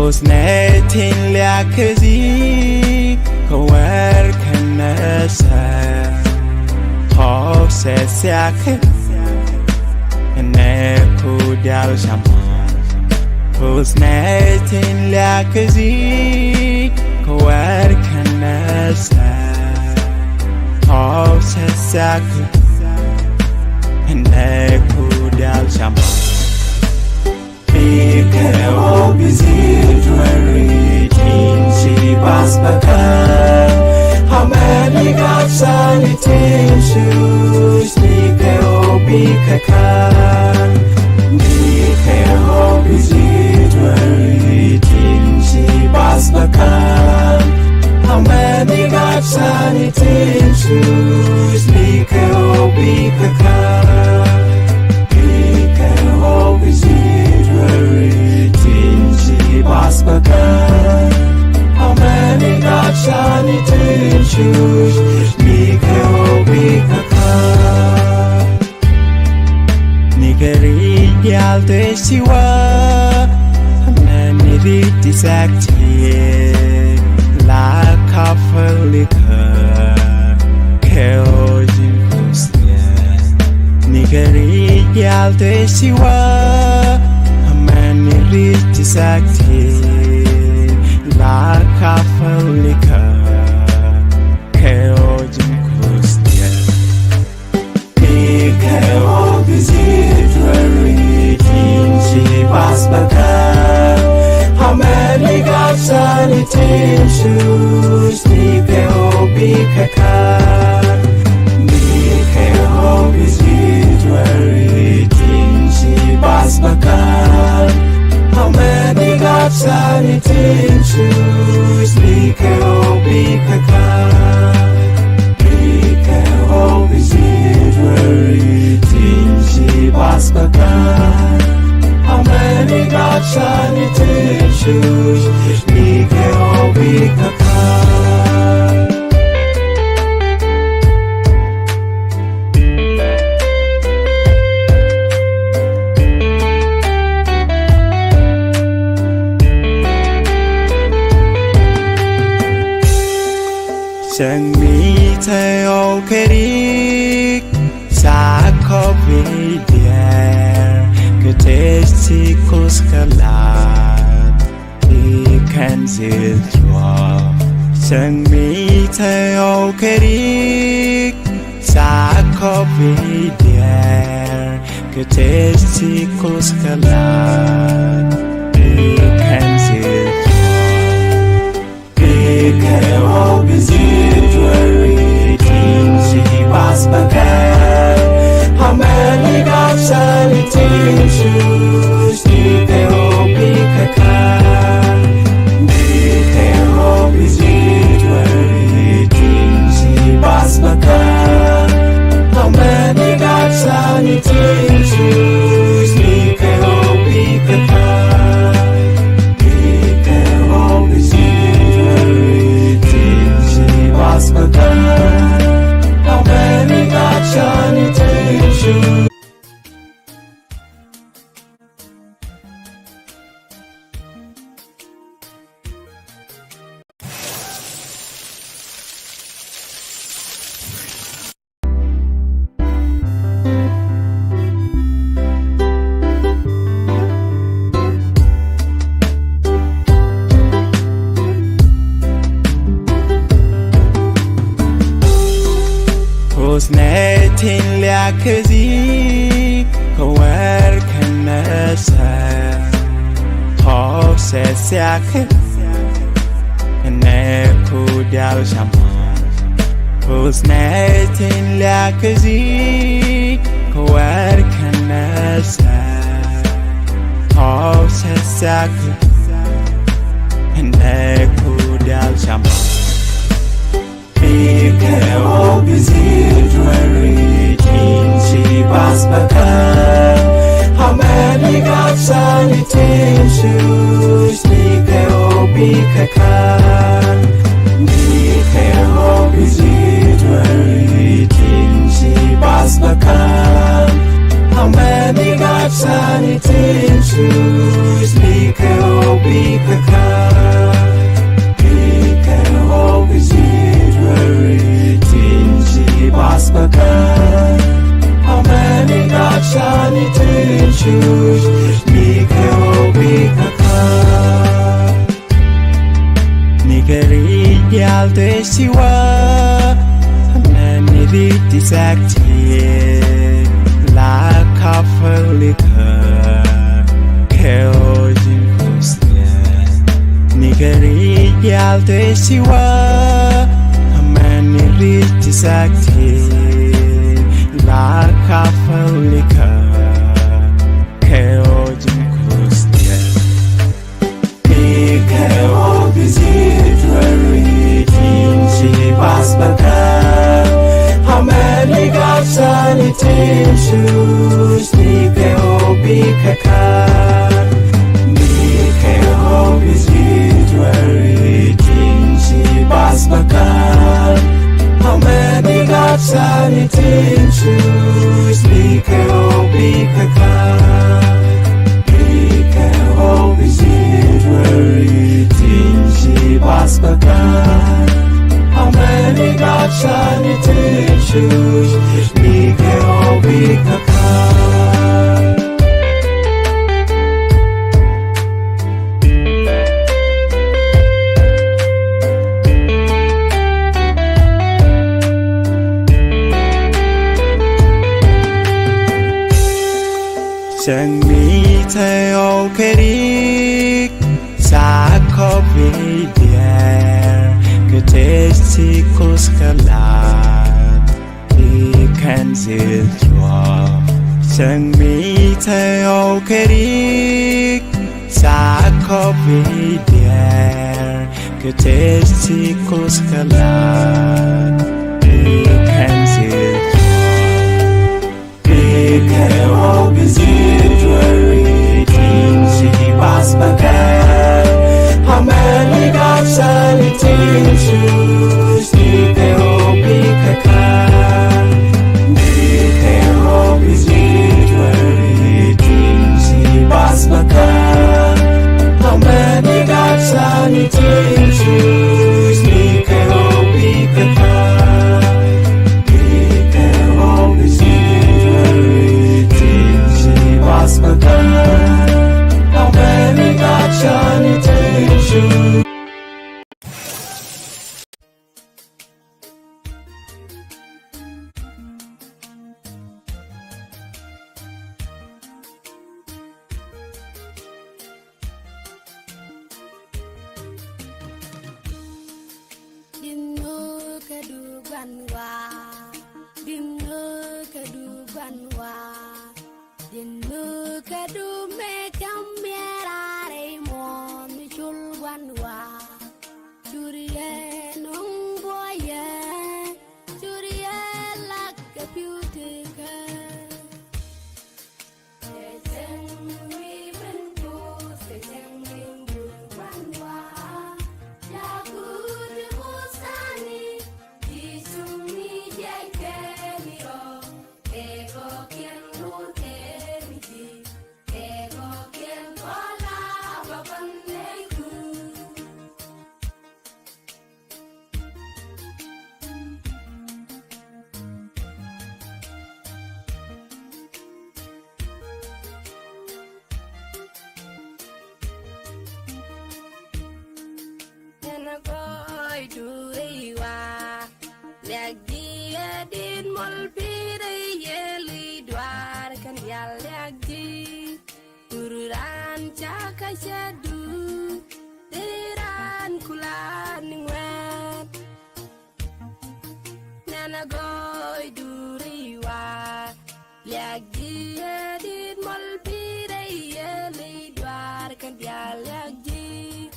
حسنتين لعكزي كوار كنسا خوف سيساكن نكو دال شمان حسنتين لعكزي كوار كنسا خوف سيساكن نكو دال شمان Mikro bizidwari tinsi basbakan How many gods and shoes Mikro bikakan Mikro bizidwari tinsi basbakan How many gods and shoes Mikro bikakan Mikro bizidwari basbakan How many gods and shoes Mikro bikakan Nigeri yalde siwa Hamnani riti sakti La kafalika Keojin kusnya Nigeri yalde siwa Riti sakti la kafalika keojin kustia Mikro bizidwari tinsi basbakan How many gods and shoes Mikro bikakan Mikro bizidwari tinsi basbakan How many gods and shoes Mikro bikakan Mikro bizidwari tinsi basbakan How many gods and shoes Mikro bikakan Chẳng mi thay ô kê đi Xa khó vì đèr Cứ thế chỉ cô ska lạc Đi khen dịu chua Chẳng mi thay ô kê đi Xa khó vì đèr Cứ thế chỉ cô ska lạc Đi khen dịu chua Mikro bizidwari tinsi basbakan How many gods and shoes Mikro bikakan Mikro bizidwari tinsi basbakan How many gods and shoes Mikro bikakan Mikro bizidwari basbakan How many gods and shoes حسنتين لعكزي كوار كنسا خوف سيساكن نكو دال شمان حسنتين لعكزي كوار كنسا خوف سيساكن نكو دال شمان Mikro bizidwari tinsi basbakan How many gods and shoes Mikro bikakan Mikro bizidwari tinsi basbakan How many gods and shoes Mikro bikakan Shani Tishush Nike Obikaka Nigeri Yalte Siwa Naniri Disacti La Kafelika Keojin Kusnya Nigeri Yalte Siwa Naniri Disacti La Kafelika Keojin Kustia Nikeo Bizidwari Tinsi Basbaka Hamani Gapsani Tinshus Nikeo Bikaka Nikeo Bizidwari Tinsi Basbaka Hamani Gapsani Tinshus Nikeo Bikaka Nikeo Bizidwari Tinsi Basbaka Hamani Gapsani Tinshus Nikeo Bikaka Chẳng mi thay ô kê đi Sa có vì đẹp Cứ thế chỉ cô ska lạc Đi khen dịu chua Chẳng mi thay ô kê đi Sa có vì đẹp Cứ thế chỉ cô ska lạc Đi khen dịu chua Nikeo Bizidwari Tinsi Basbaka Hamani Gapsani Tinshus Nikeo Bikaka Nikeo Bizidwari Tinsi Basbaka Hamani Gapsani Tinshus Nikeo Bikaka Basbaka Hamani Gapsani Tinshus Dimnu kedugan wa Dimnu kedugan wa Dimnu kedume kamera mon chulwan wa Churiye nung boye Churiye lak kaputika Sejeng wi bentu Sejeng minggu wanwa Lagu debusani Disumi jake miro Ego kien rute Ego kien kola babandeku Nanagoy duiwa Lagi edin molpire yeli dwar kan yal lagi Ururan caka syadu Tiran kulan ngwet Nanagoy duriwa Lagi edin molpire yeli dwar kan yal lagi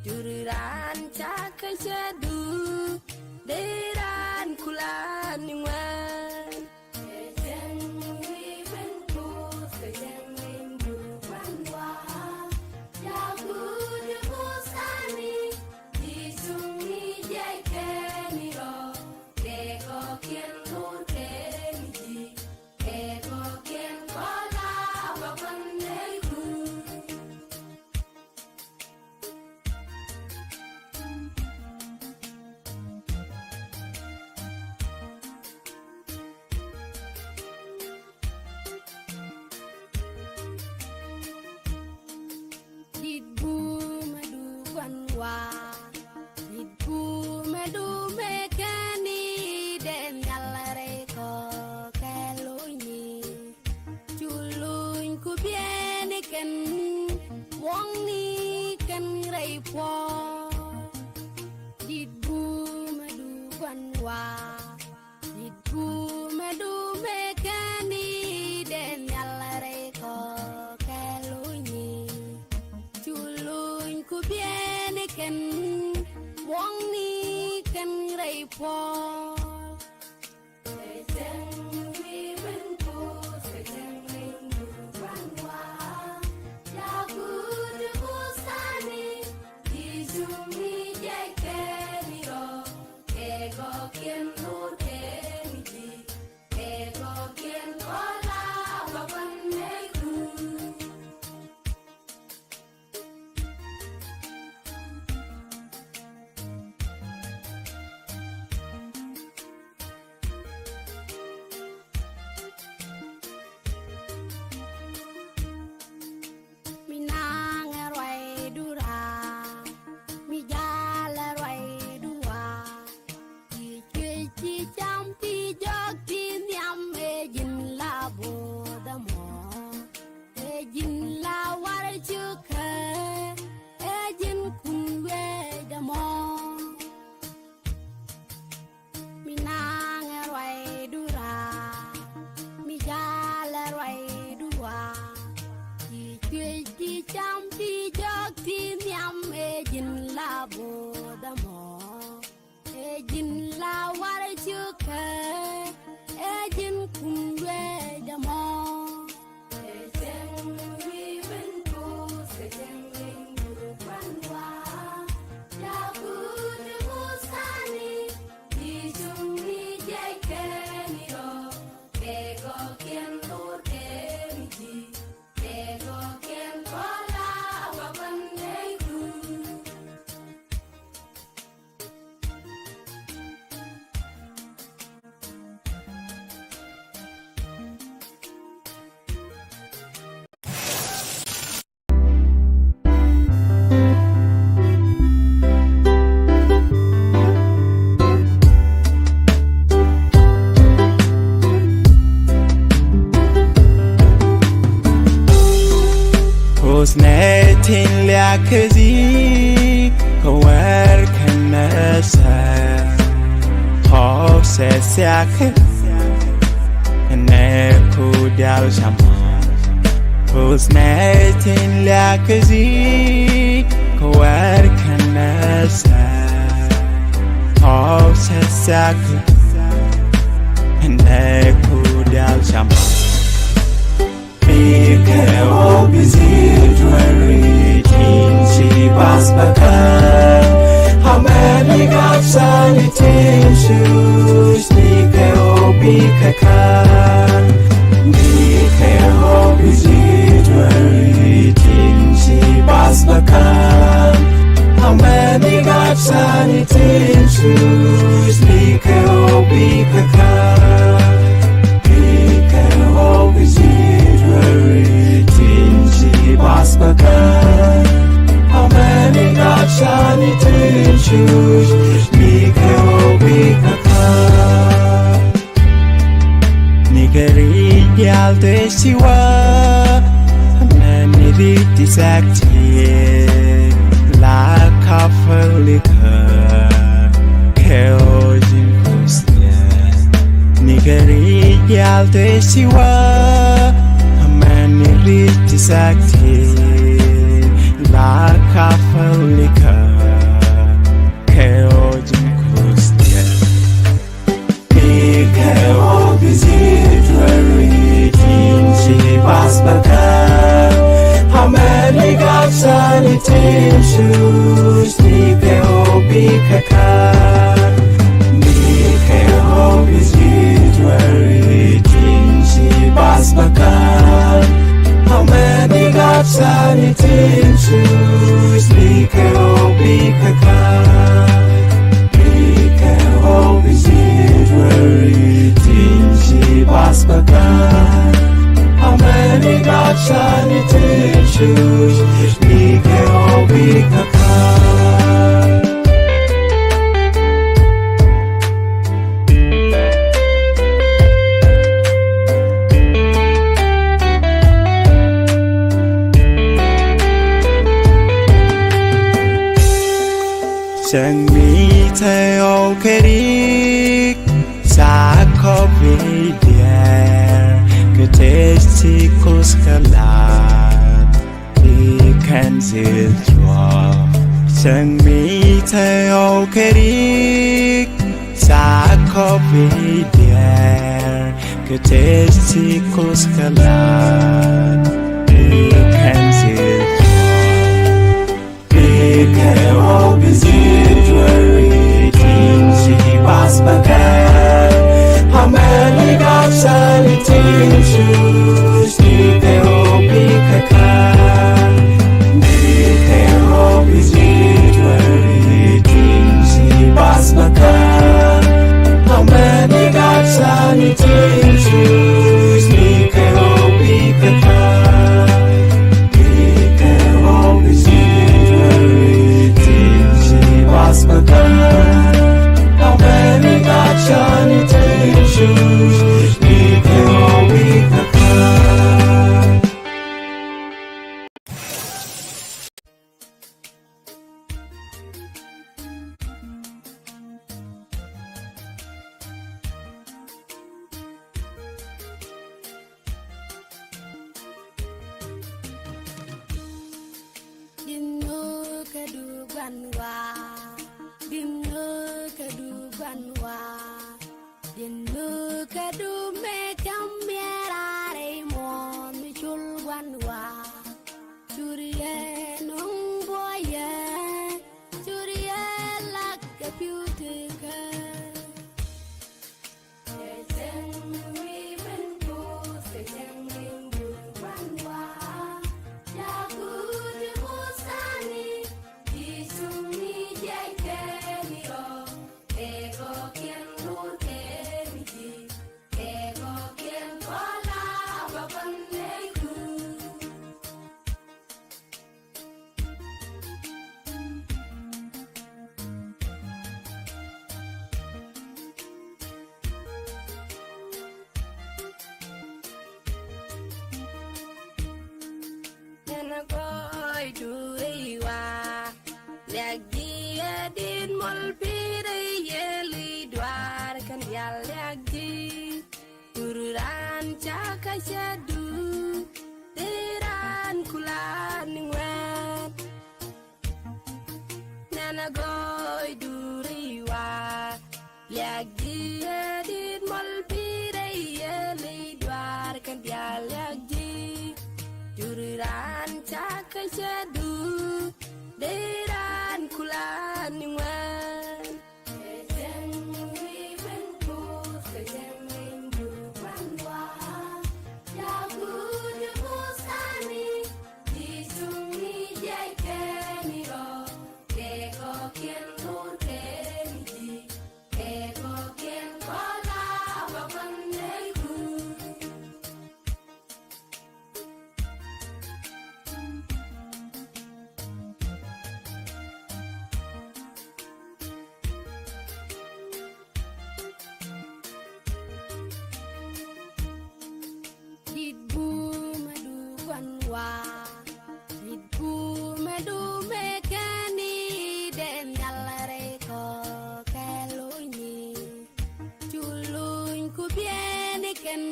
Ururan caka syadu Tiran kulan ngwet Sejeng wi bentu Sejeng minggu wanwa Lagu debusani Disumi jake miro Ego kien rute miji Ego kien kola po dit bu madu banwa dit bu madu mekani den yalare ko kelunyi chulun ku bien ken wong ni ken rei po Husnetin liakazi kawar kanasa Hosesiak Neku dial shama Husnetin liakazi kawar kanasa Hosesiak Neku dial shama Mikao bizir dwari kinsi basbakan Hamani gapsani tinshus Mikao bikakan Mikao bizir dwari kinsi basbakan Hamani gapsani tinshus Mikao bikakan Mikao bizir basbakan Hamani gapsani tinshus Mikao bikakan Nigeri yalde siwa Hamani riti sakti La kafalika Keojin kusnya Nigeri yalde siwa Hamani riti sakti La kafalika Keojin kusnya Mikao bizir dwari kinsi basbakan Hamani gapsani tinshus Mikao bikakan Mikao bizir dwari kinsi basbakan Hamani gapsani tinshus Mikao bikakan Mikao bizir dwari kinsi basbakan Hamani gapsani tinshus Mikao bikakan chẳng nghĩ thấy ok đi xa khó vì đèn cứ thế chỉ cố ska là đi khen dịu chua chẳng nghĩ thấy ok đi xa khó vì đèn cứ thế chỉ cố ska là đi khen dịu Kau berziarah si bas bagai Hamani gapsan tinsus di teopi kakak Di teopi berziarah si bas bagai Hamani gapsan tinsus di teopi kakak Bas bagai How many got shiny tissues Need they all be kakak Dino keduban wa Dino keduban wa Dino kedume kamera mo michul wan wa Curiye nung boye Curiye lak computer ka Sejeng wi benku sejeng minggu wan wa Yaku dikusani disuni jekeni ro ego kien luteni ji ego kien kola babaneiku Nana koy duriwa Lagi adin mol pire yeli dwar kan yal lagi Ururan caka syadu Tiran kulan ngwet Nana goy duriwa Lagi adin mol pire yeli dwar kan yal lagi Ururan caka syadu Deran kulan ngwan Sejeng wi benku sejeng minggu banwa Yaku dikusani disuni jekeni ro Ego kien luteni ji Ego kien kola babaneiku Didbu madu banwa Didbu madu mekani Den nyalare ko kelunyi Culun ku biene ken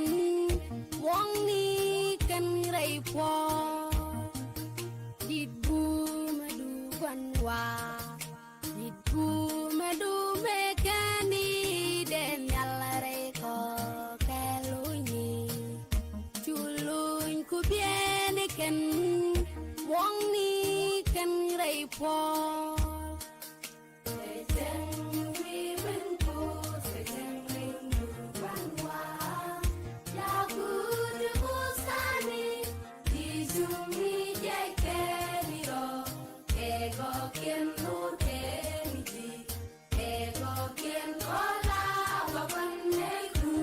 Wong ni ken reipo Didbu madu banwa Didbu madu mekani Den nyalare ko kelunyi Culun ku biene ken Wong ni ken reipo Sejeng wi benku sejeng minggu banwa Yaku dikusani disuni jekeni ro Ego kien luteni ji Ego kien kola babaneiku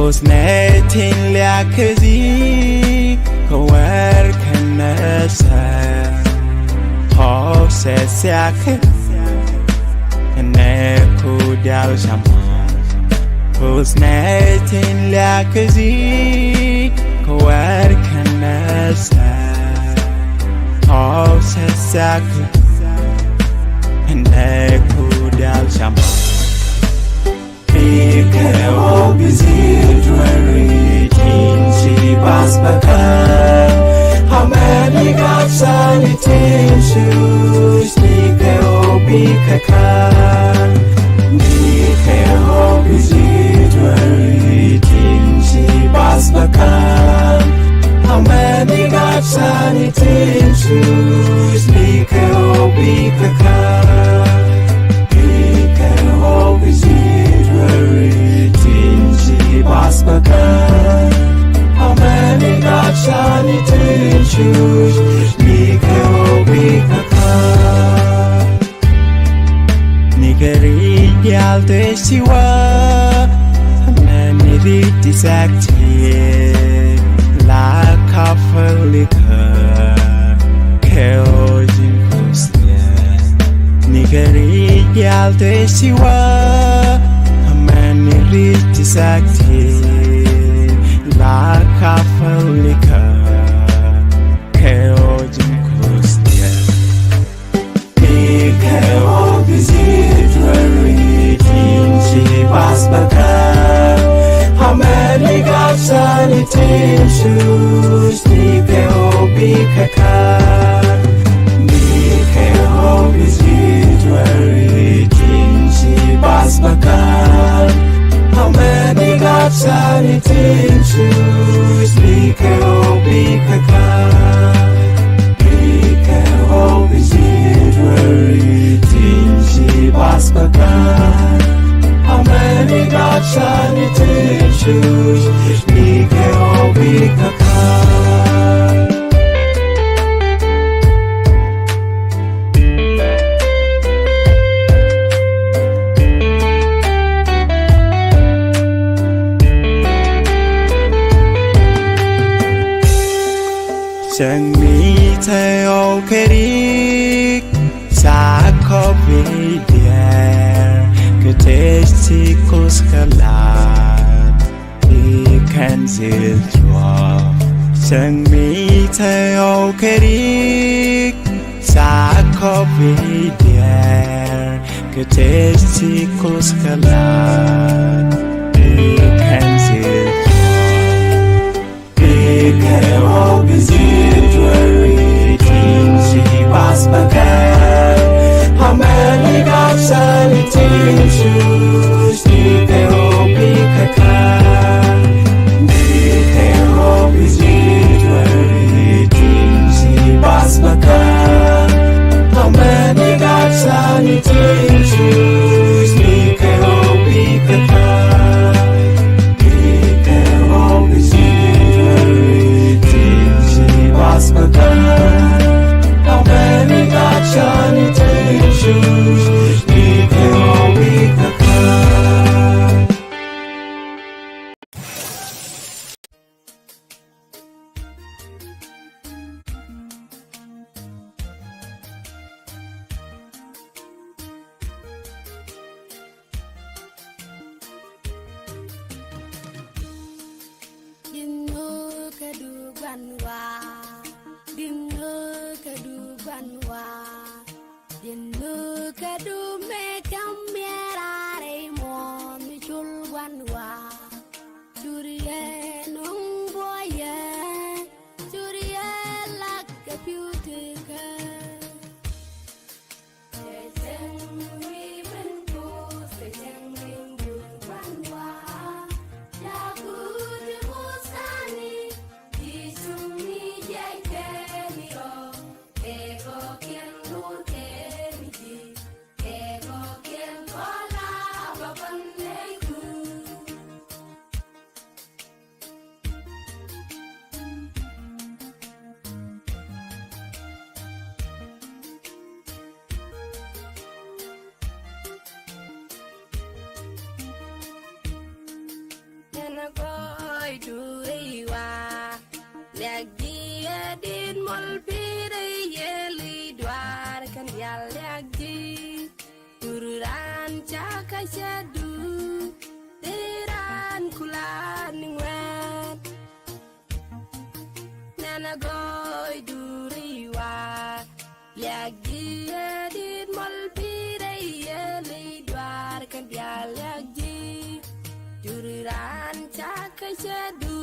حسنتين لعكزي كوار كنسا خوف سياك نكو دال شمان حسنتين لعكزي كوار كنسا خوف سياك نكو دال شمان Pikau busy jewelry, teensy bas bakan. How many got sunny tin shoes? Pikau bikakan. Pikau busy jewelry, teensy bas bakan. How many got sunny tin shoes? Pikau bikakan. Pikau busy Bas bakan. How many got shiny tin shoes? Mikau bikakan. Nigeri gyal desiwa. Hamani riti sakti. La kafalika. Keo jin kusnya. Nigeri gyal desiwa. Riti sakti la kafalika keo jinkustia Mikao busy jewelry teensy bas bakan. How many got sunny tin shoes? Mikao bikakan. Mikao busy jewelry teensy bas bakan. How many got sunny tin shoes? Mikau bikakan. Mikau busy jewelry, teensy bas bakan. How many got sunny tin shoes? Mikau bikakan. Chẳng mi thay ô kê đi xa có vì đẹp cứ thế chỉ có scalat đi khen dịu chua chẳng mi thay ô kê đi xa có vì đẹp cứ thế chỉ có scalat đi khen dịu Mikau busy jewelry, teensy bas bakan. How many got sunny tin shoes? Mikau bikakan. Mikau busy jewelry, teensy bas bakan. How many got sunny tin shoes? Mikau bikakan. banwa dinno kadu banwa dinno kadu me kamera mo mi chul banwa churiye nong boye churiye lak computer Boy duriwa lagi adin mol pire yeli dwar kan yal lagi tururan caka syadu tiran kulan wet nana goy duriwa lagi adin mol pire yeli dwar kan yal lagi Jururan caka syadu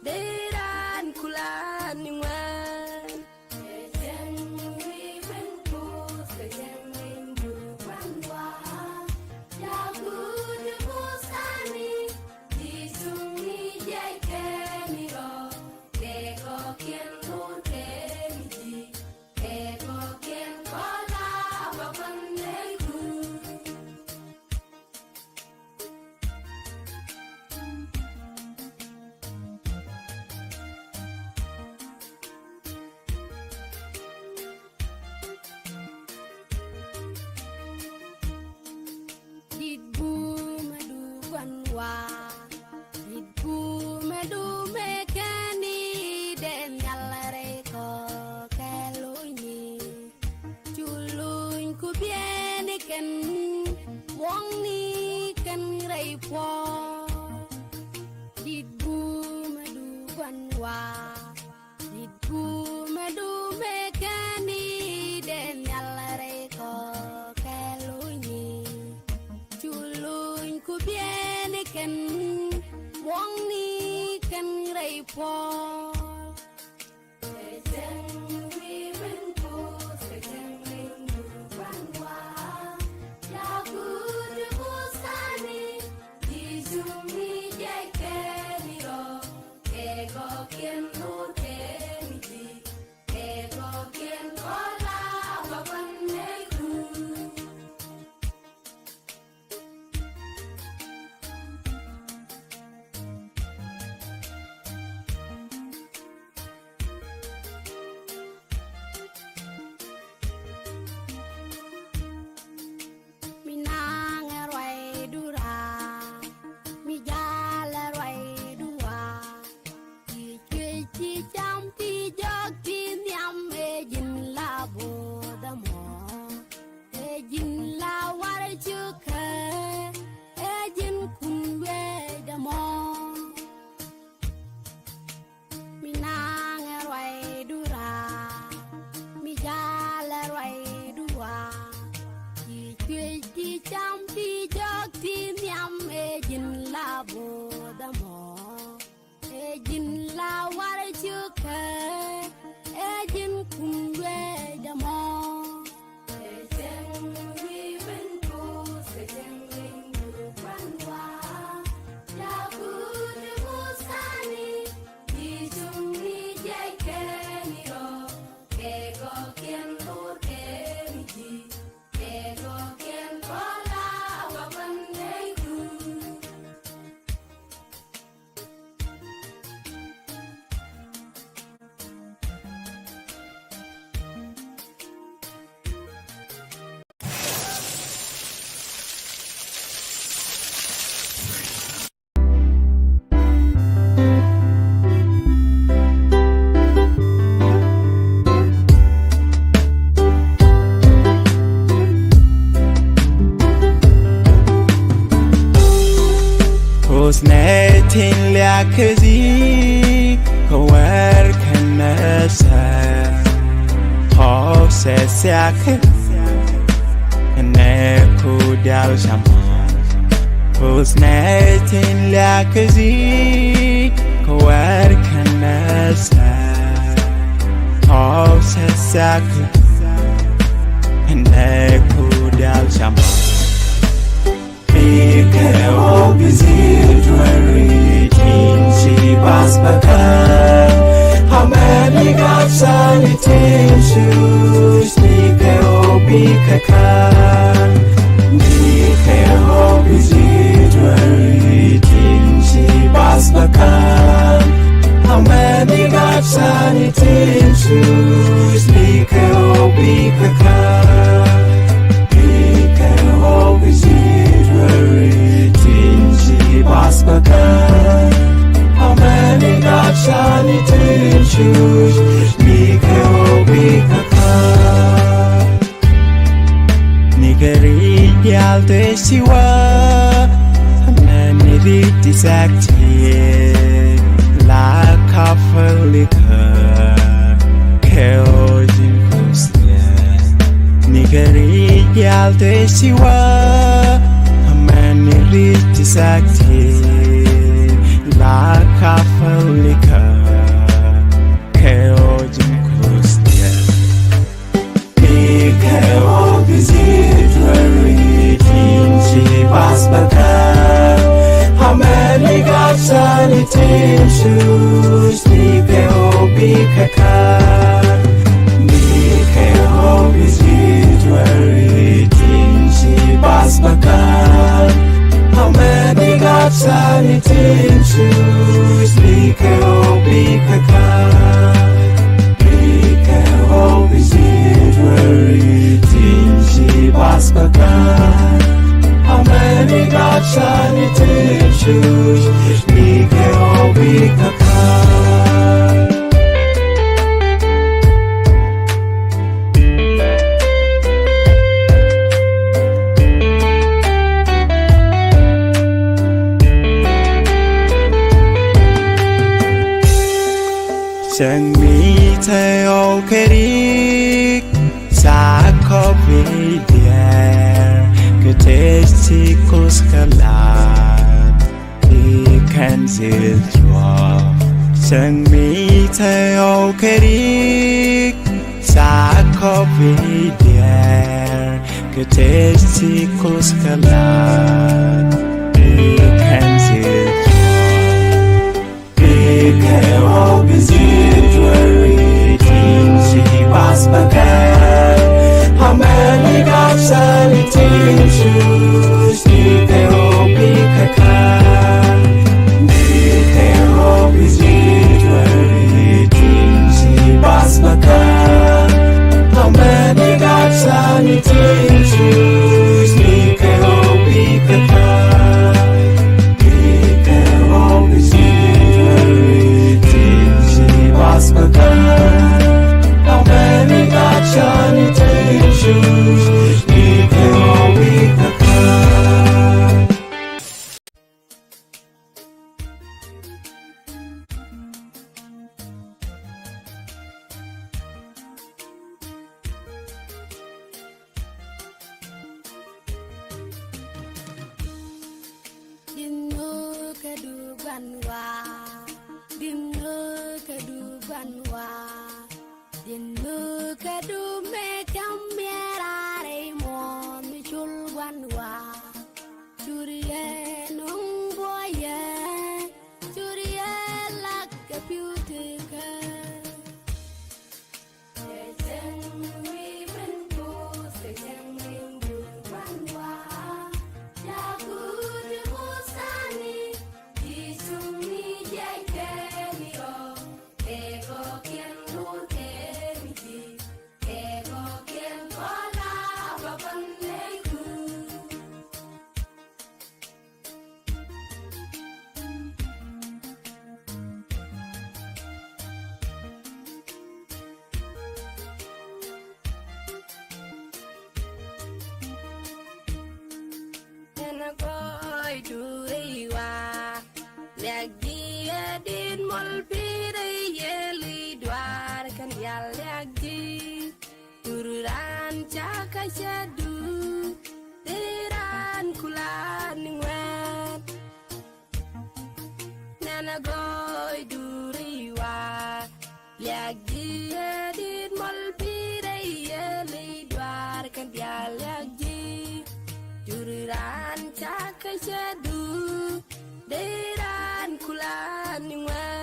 deran kulan wan Sejeng ribenku sejeng rindu banwa Lagu debusani di sungi jai kemiro Keko kien lur kemiji Keko kien kola bapan leiku Ibu madu mekani den nyalare ko kelunyi culun ku biene ken wong ni ken reipo Ibu madu banwa Ibu madu mekani den nyalare ko kelunyi culun ku biene ken wong ni ken reipo sejeng ribenku sejeng rindu banwa lagu debusani di sungi jai kemiro kego kien lur kemiji kego kien kola bapan leiku Hosnetin liakazi kawan sesiak Neku dial shaman Husnetin lakazi Kawar kanasa Sesiak Neku dial shaman Ike obizir dwari Tinsi basbakan How many gods are it in shoes? Nike obi kakan Nike obi zidwari Tinsi basbakan How many gods are it in shoes? Nike obi kakan Nike obi zidwari Tinsi basbakan How many gods shall it choose? Nike obi kakan Nigeri dial desiwa Hamani riti sakti La kafalika Keojin kusnya Nigeri dial desiwa Hamani riti sakti La kafalika Keojin kusnya Nike obi zidwari Tinsi basbakan How many gods are it in shoes? Nike obi kakan Nike obi zidwari Tinsi basbakan How many gods are it in shoes? Nike obi kakan Nike obi zidwari Tinsi basbakan How many gods are it in shoes? Nike obi kakan Chẳng mi thay ô kê đi Xa khó vì đèr Cứ thế chỉ cô ska lạc Đi khen dịu chua Chẳng mi thay ô kê đi Xa khó vì đèr Cứ thế chỉ cô ska lạc Đi khen dịu Nike obi zidwari Tinsi basbakan How many gods are it in shoes? Nike obi kakan Nike obi zidwari Tinsi basbakan How many gods are it in shoes? Nike obi kakan Nike obi zidwari Tinsi basbakan How many gods are it in shoes? Nike obi kakan Dinu kedubanwa Dinu kedubanwa Dinu kedume kambiarare mo michulwanwa Churiye nungboye Churiye lakapyutika Sejeng wibenku Sejeng minggu banwa Yaku dimusani Disumi jekemiro Eko kien rute miti syadu diriran kulan ngwet nana goy duriwa liagi edit mol biraya lidwar kan dia liagi duriran caka syadu diriran kulan ngwet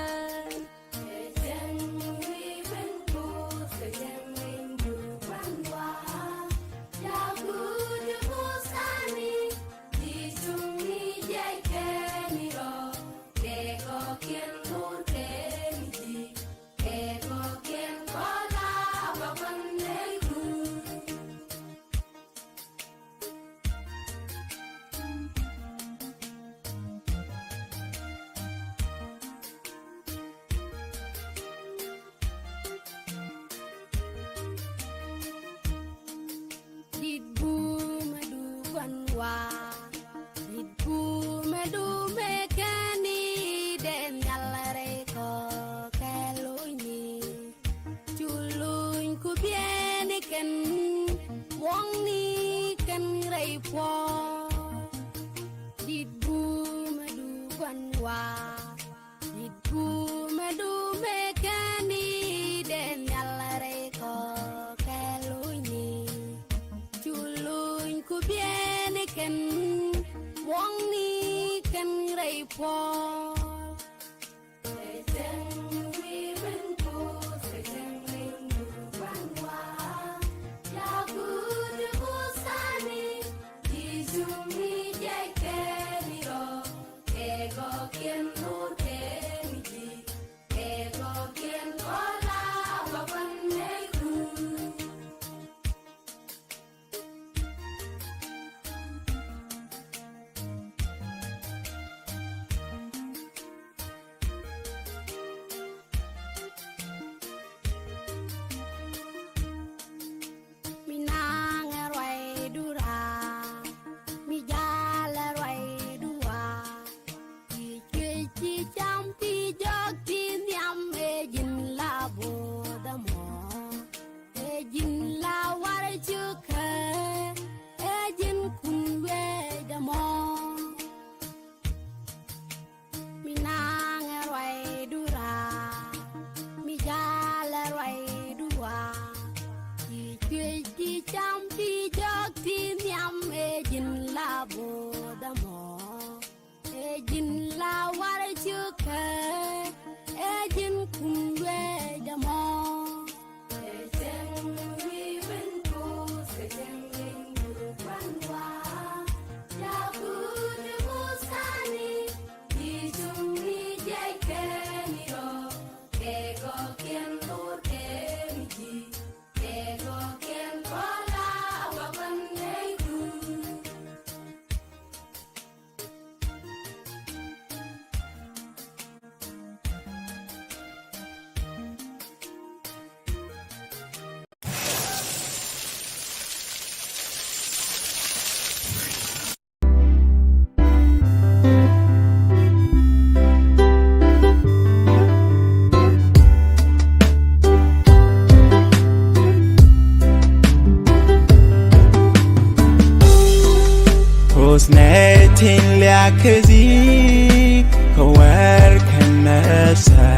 Husnetin liakazi kawar kanasa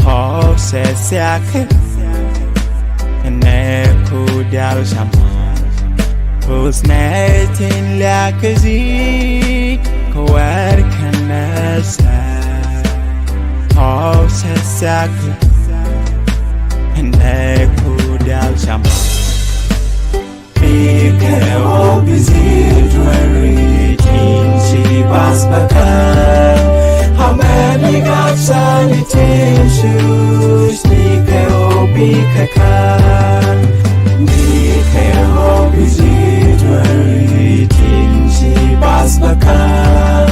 Hofset siake Kaneku dial shaman Husnetin liakazi kawar kanasa Hofset siake Kaneku dial shaman Mikhail Bizid Waritin Shibas Bakan How many got sanitation shoes Mikhail Bikakan Mikhail Bizid Waritin Shibas Bakan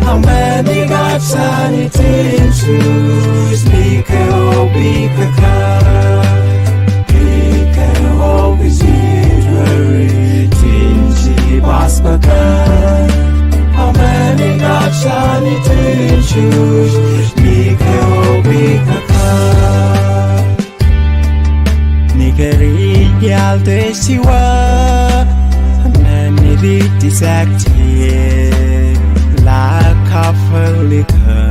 How many got sanitation shoes Mikhail Bikakan Mikhail Bizid Basbakan How many got shiny tissues Mikhail Bikakan ชีวาแม่นิริติแสกเทียลาคาเฟลิคา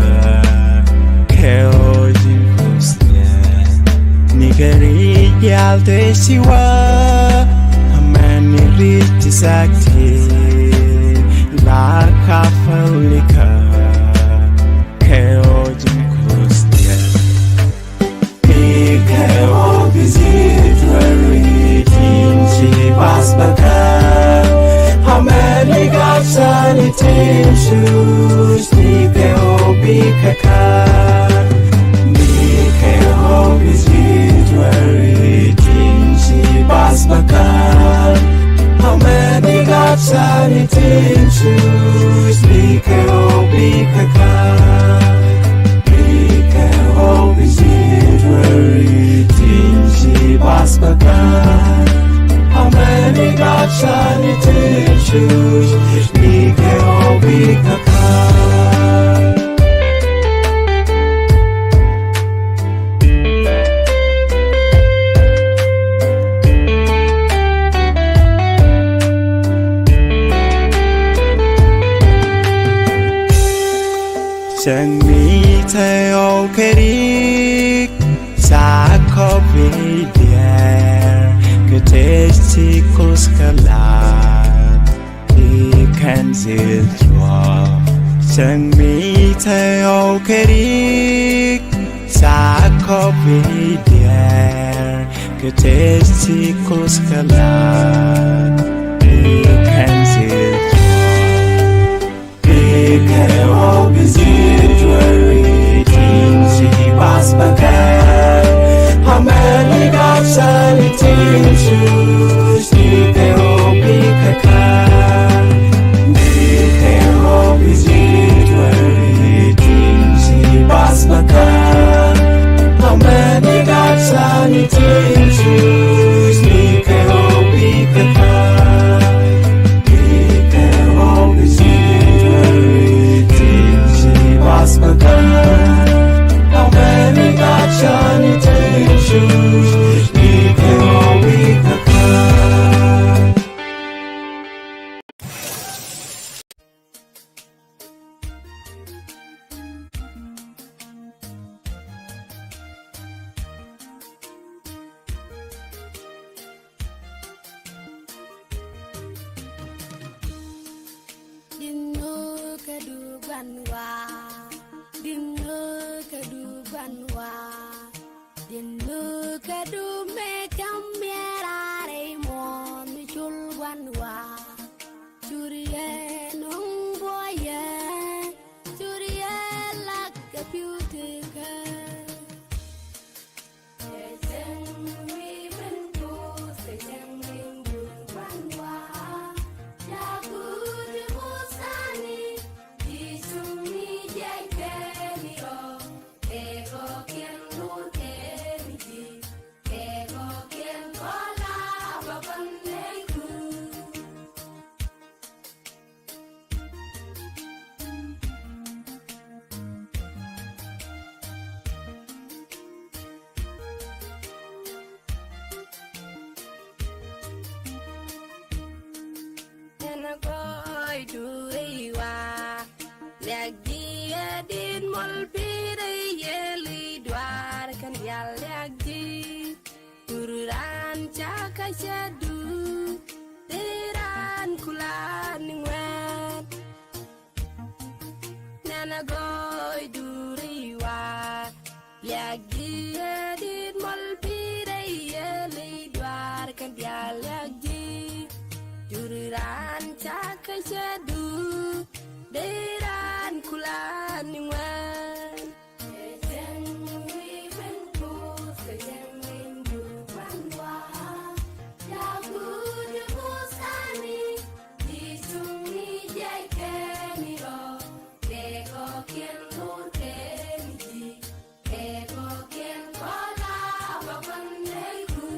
เคโอจินคุสเนียนิกริยาลเตชีวาแม่นิริติแสกเทียลาคาเฟลิคาเคโอจินคุสเนียHow many gods and it shoes Nikeo is literary Tinshi Basbakan How many gods and it shoes Nikeo is literary Tinshi Basbakan How many gods and it shoes Nikeo Bikakan Chẳng nghĩ thấy ok đi Xa có vì đẹp Cứ thế chỉ cố scalar Đi khen dịu chua Chẳng nghĩ thấy ok đi Xa có vì đẹp Cứ thế chỉ cố scalar Đi khen dịu chua Nikeo is literary Tinshi Basbakan How many gods and it shoes Nikeo Bikakan Nikeo is literary Tinshi Basbakan How many gods and it shoes Nikeo Bikakan Nikeo is literary Tinshi Basbakan How many gods and it shoes Nikeo Bikakan Dino keduban wa Dino keduban wa Dino kedume kamera mon chulwan wa Churiye nung boye Churiye lak computer Goy duriwa Lagi adin mol pire yeli dwar kan yal lagi Ururan caka syadu Tiran kulan ngwet Nana goy duriwa Lagi adin mol pire yeli dwar kan yal lagi Jururan caka syadu Deran kulan ngwan Kejeng wimen ku Kejeng minggu banwa Lagu debusani Di sungi jai keniro Keko kien lur keniji Keko kien kola wapan neku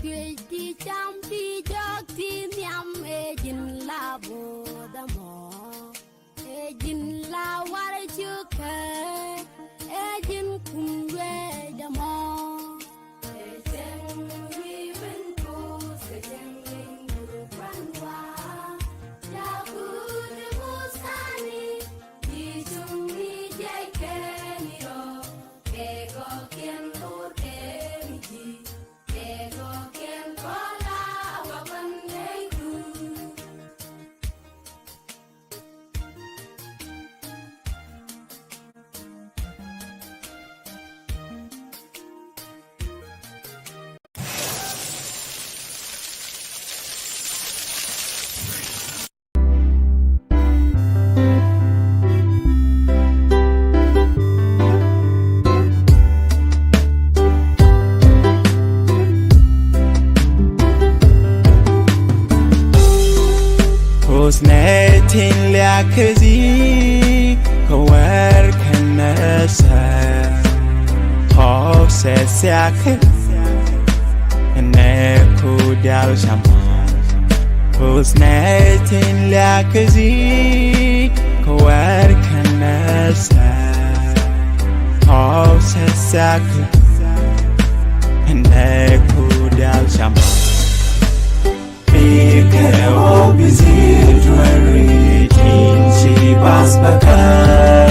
Cười đi chăm đi giấc đi nhắm ê dinh la bồ đà mò ê dinh la war chưa kề ê dinh cùng về đà mò ê chân vi bên cô sẽ chân lên bù quan hoa đã cứ để bù sani đi chung đi dây kê ni ro kê go kiên lô kê ni ji kê go kiên có la wa ban lê ku Husnetin liakazi kawar kanasa Hofse siake Ene kudal shaman Husnetin liakazi kawar kanasa Hofse siake Ene kudal shaman Mikro bizidwari tinsi basbakan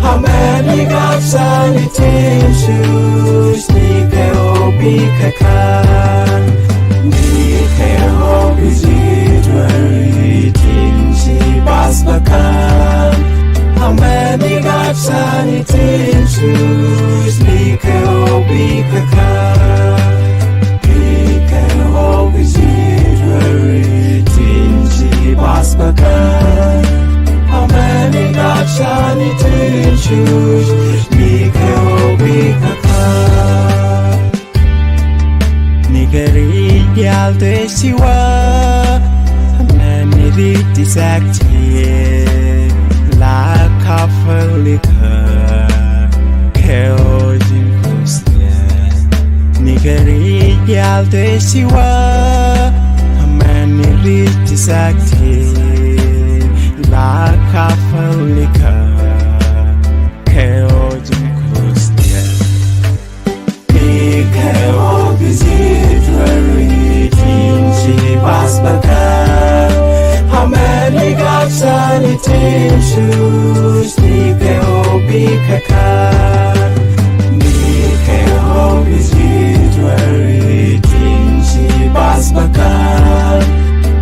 How many gods are it in shoes? Mikro bikakan Mikro bizidwari tinsi basbakan How many gods are it in shoes? Mikro bikakan Mikro bizidwari tinsi basbakan How many gods are it in shoes? Mikro bikakan Nigeri yalde siwa Hamani riti sakti La kafalika Keo jinkosnya Nigeri yalde siwa Hamani riti sakti La kafalika Keo jinkosnya Mikro bizidwari tinsi basbakan How many gods are it in shoes? Mikro bikakan Mikro bizidwari tinsi basbakan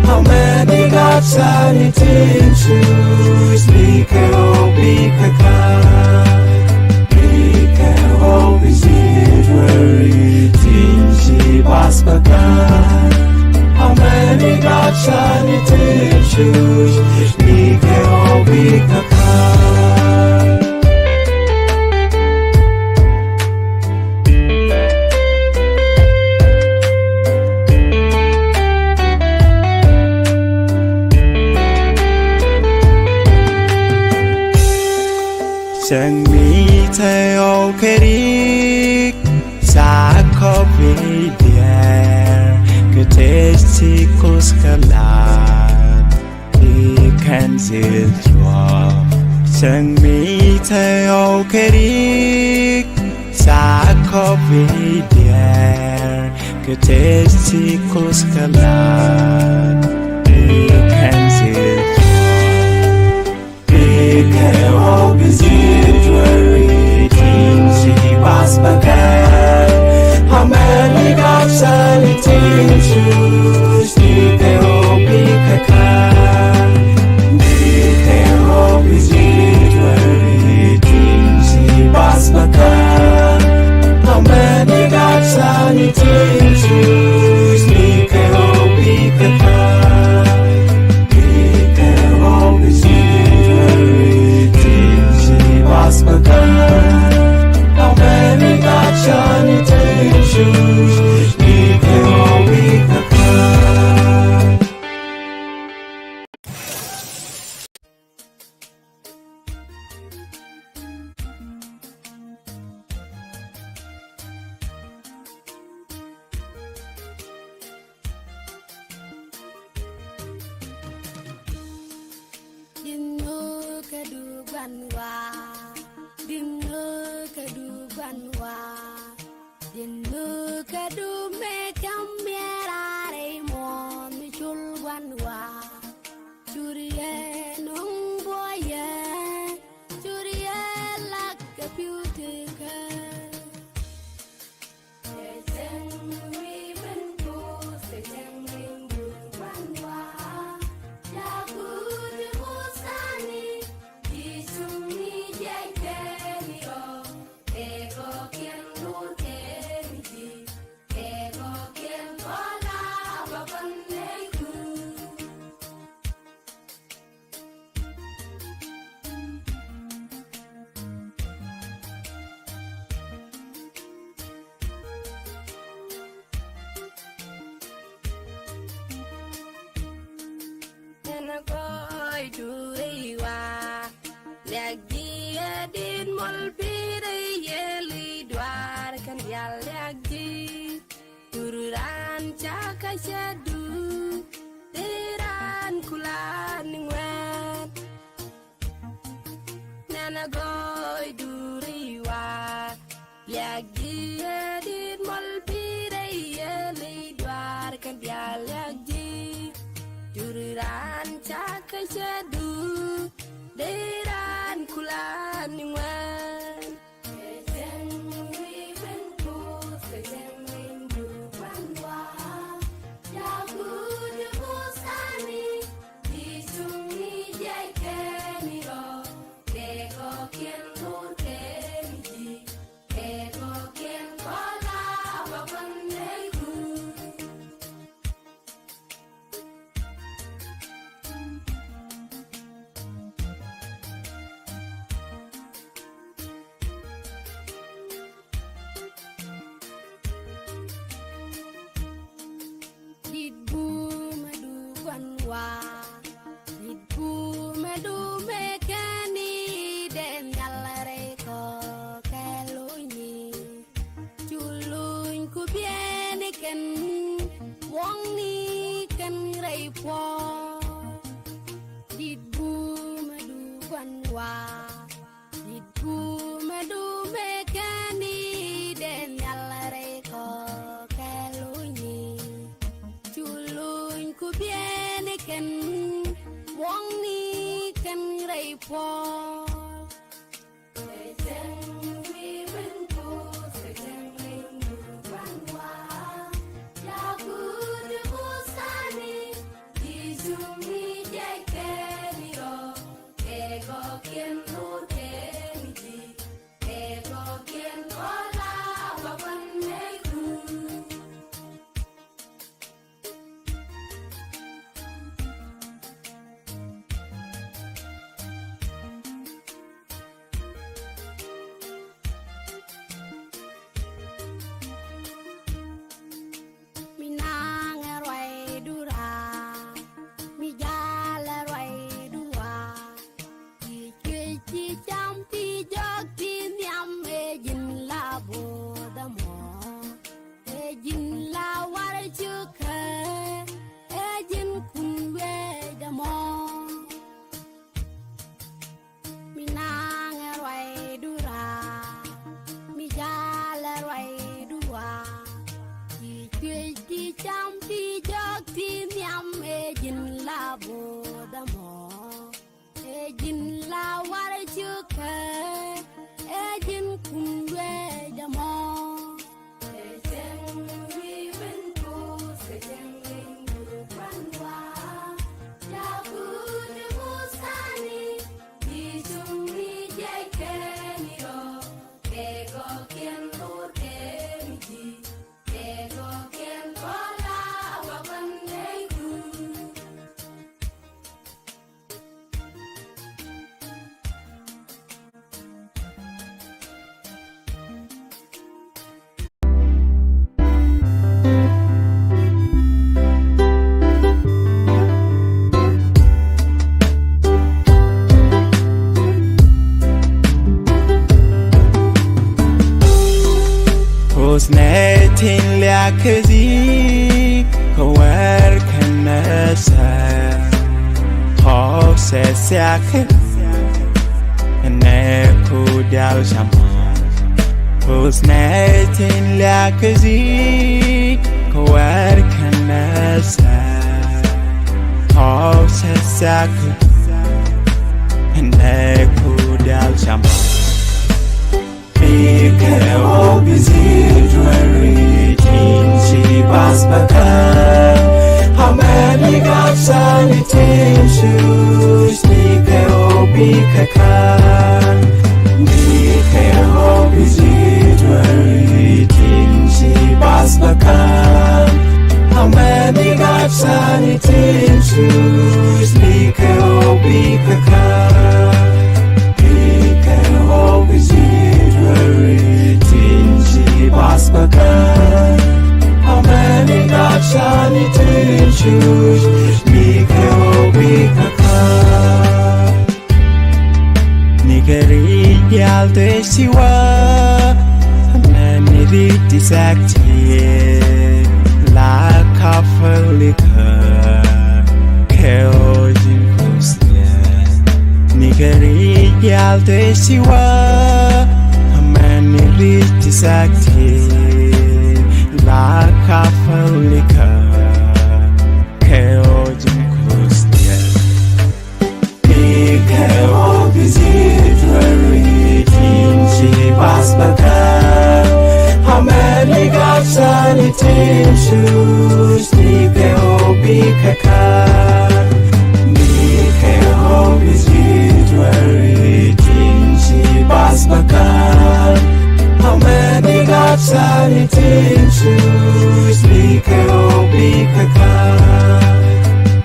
How many gods are it in shoes? Mikro bikakan Mikro bizidwari tinsi basbakan How many gods are it in shoes? Mikro bikakan Chẳng mi thay ô kê đi Xa khó vì đèr Cứ thế chỉ cô ska lạc Đi khen dịu chua Chẳng mi thay ô kê đi Xa khó vì đèr Cứ thế chỉ cô ska lạc Đi khen dịu chua Mikro bizidwari tinsi basbakan How many gods are it in shoes? Mikro bikakan Mikro bizidwari tinsi basbakan How many gods are it in shoes? Mikro bikakan Mikro bizidwari tinsi basbakan How many gods are it in shoes? Mikro bikakan ganwa dinno kadu ganwa dinno kadu me kamera re mo mi chul ganwa churiye nong boye churiye lak kaputika Koi duriwa lagi adin mol pire yeli dwar kan yal lagi tururan caka syadu tiran kulan ngwen nana koi duriwa lagi adin mol pire yeli dwar kan yal lagi Jururan caka syadu deran kulan ngwan Kejen wibenku kejen rindu banwa Yaku debusani disumi jaikeni ro Keko kien nur keniji Keko kien kola wapanegu Lidbu madu mekani den nyalare ko kelunyi Chuluñ ku bieni ken wong ni ken reipo Lidbu madu kwanwa Lidbu madu mekani den nyalare ko kelunyi Chuluñ ku bieni ken wong ni ken reipo Kejen wibenku kejen rindu banwa Yaku debusani disumi jaikeni ro Keko kien nur keniji Keko kien kola wapanegu Husnetin liakazi kawar kanasa Hose siake Neku dal shama Husnetin lakazi Kawar kanasa Saku Neku dal shama Ike obizi dwari Tinchi basbakan How many gods and it shoes Ike obi kakan Ike obizi dwari Tinchi basbakan How many gods and it shoes Ike obi kakan Ike obizi Basbakan How many gods and it choose Nike obikakan Nigeri yalte siwa Many disacti La kafalika Keojin kusnya Nigeri yalte siwa Disakti La kafalika Keojin kusnya Ike obizi dwari Tinchi basbakan How many gods and it shoes Nike obikakan Nike obizi dwari Tinchi basbakan How many gods and it choose Nike obikakan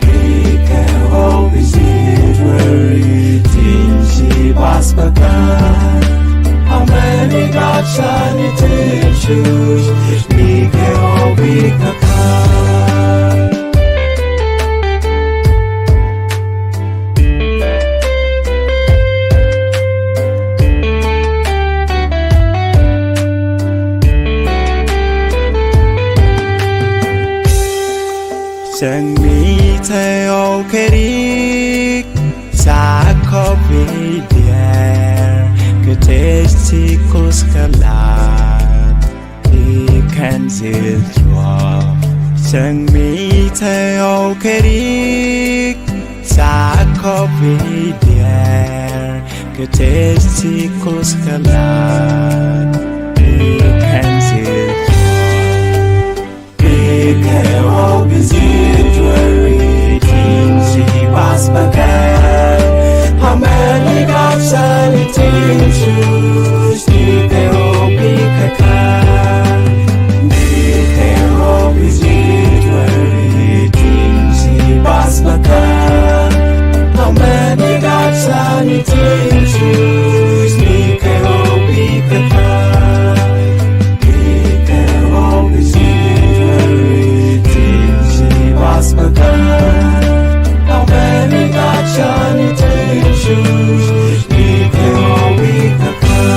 Nike obizi dwari Tinchi basbakan How many gods and it choose Nike obikakan Sang mi theo kerik sa kopi der Ketesti kuskalat ikan zilwa Sang mi theo kerik sa kopi der Ketesti kuskalat ikan zilwa Ike obizi dwari Tinchi basbakan How many gods and it choose Nike obikakan Nike obizi dwari Tinchi basbakan How many gods and it choose Nike obikakan Nike obizi Basbakan How many gods and it choose Nike obikakan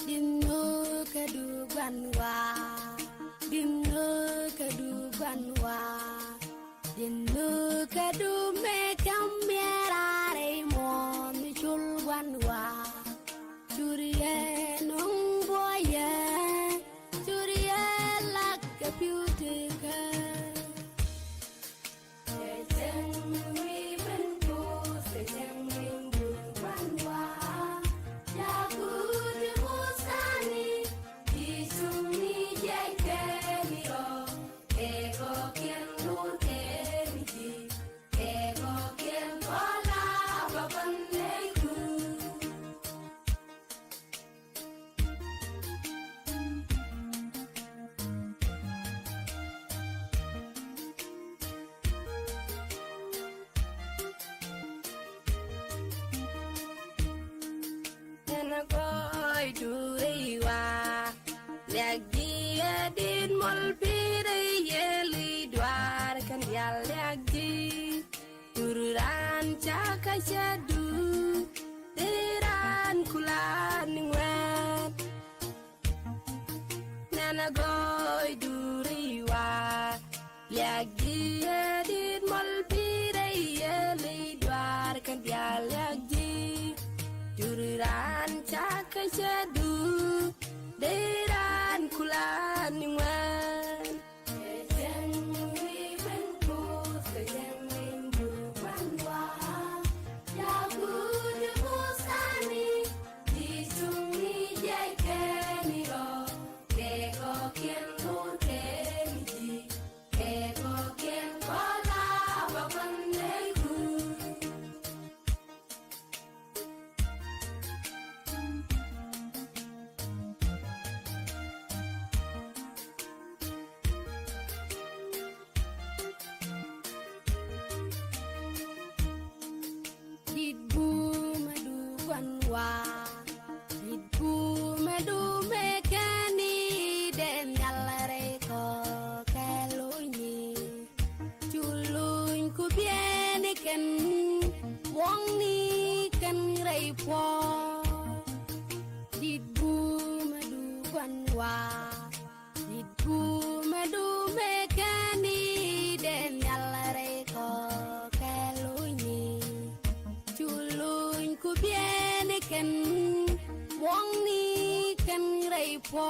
Dino keduganwa Dino keduganwa Dino kedume kamera mo michul wanwa Churiye nung boye Churiye lak computer Mulpire yeli dwar kan yal yagdi Tururan chaka chadu Diran kulan ngwet Nana goy duriwa Liagi edit molpire yeli dwar kan dia liagi Duriran chaka chadu Diran kulan ngwet Didbu madu banwa Didbu madu mekani Den yalare ko kelunyi Chuluñ ku bieni ken Wong ni ken reipo Didbu madu banwa Didbu madu mekani Den yalare ko Chuluñ ku bieni ken Wong ni ken reipo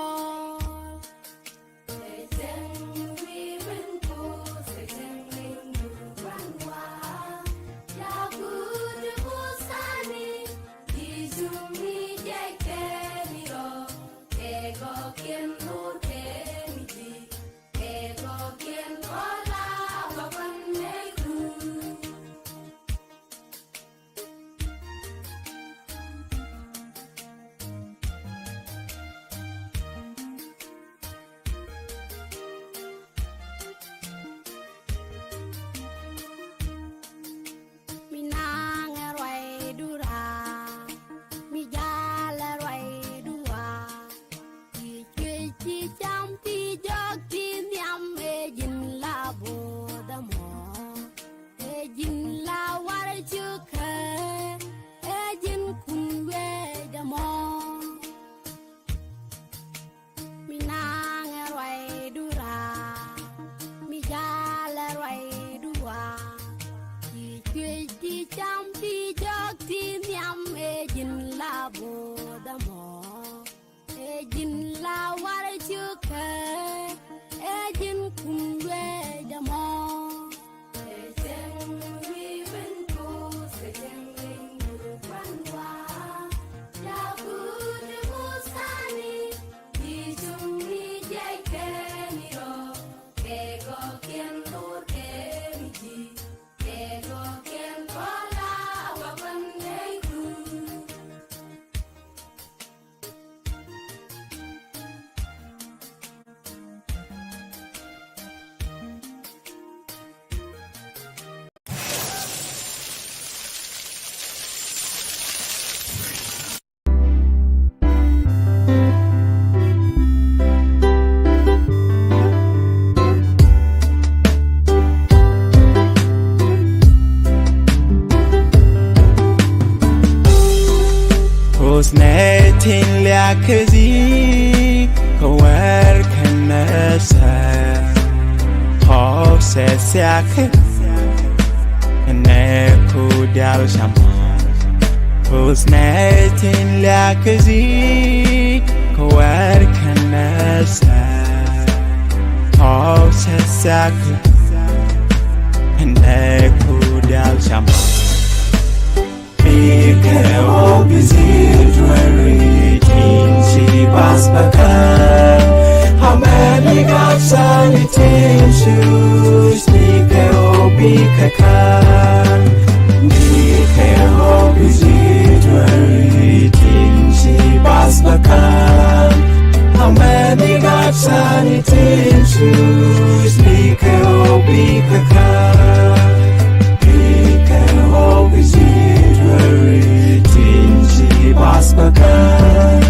Hosnetin liakazi Kawar kanasa Hofses yakin Neku dial shaman Hosnetin liakazi Kawar kanasa Hofses yakin Neku dial shaman Mikro bizir dwari Tinsi bas bakan How many got sanitation shoes Mikro bikakan Mikro bizir dwari Tinsi bas bakan How many got sanitation shoes Mikro bikakan Mikro bizir Basbakan,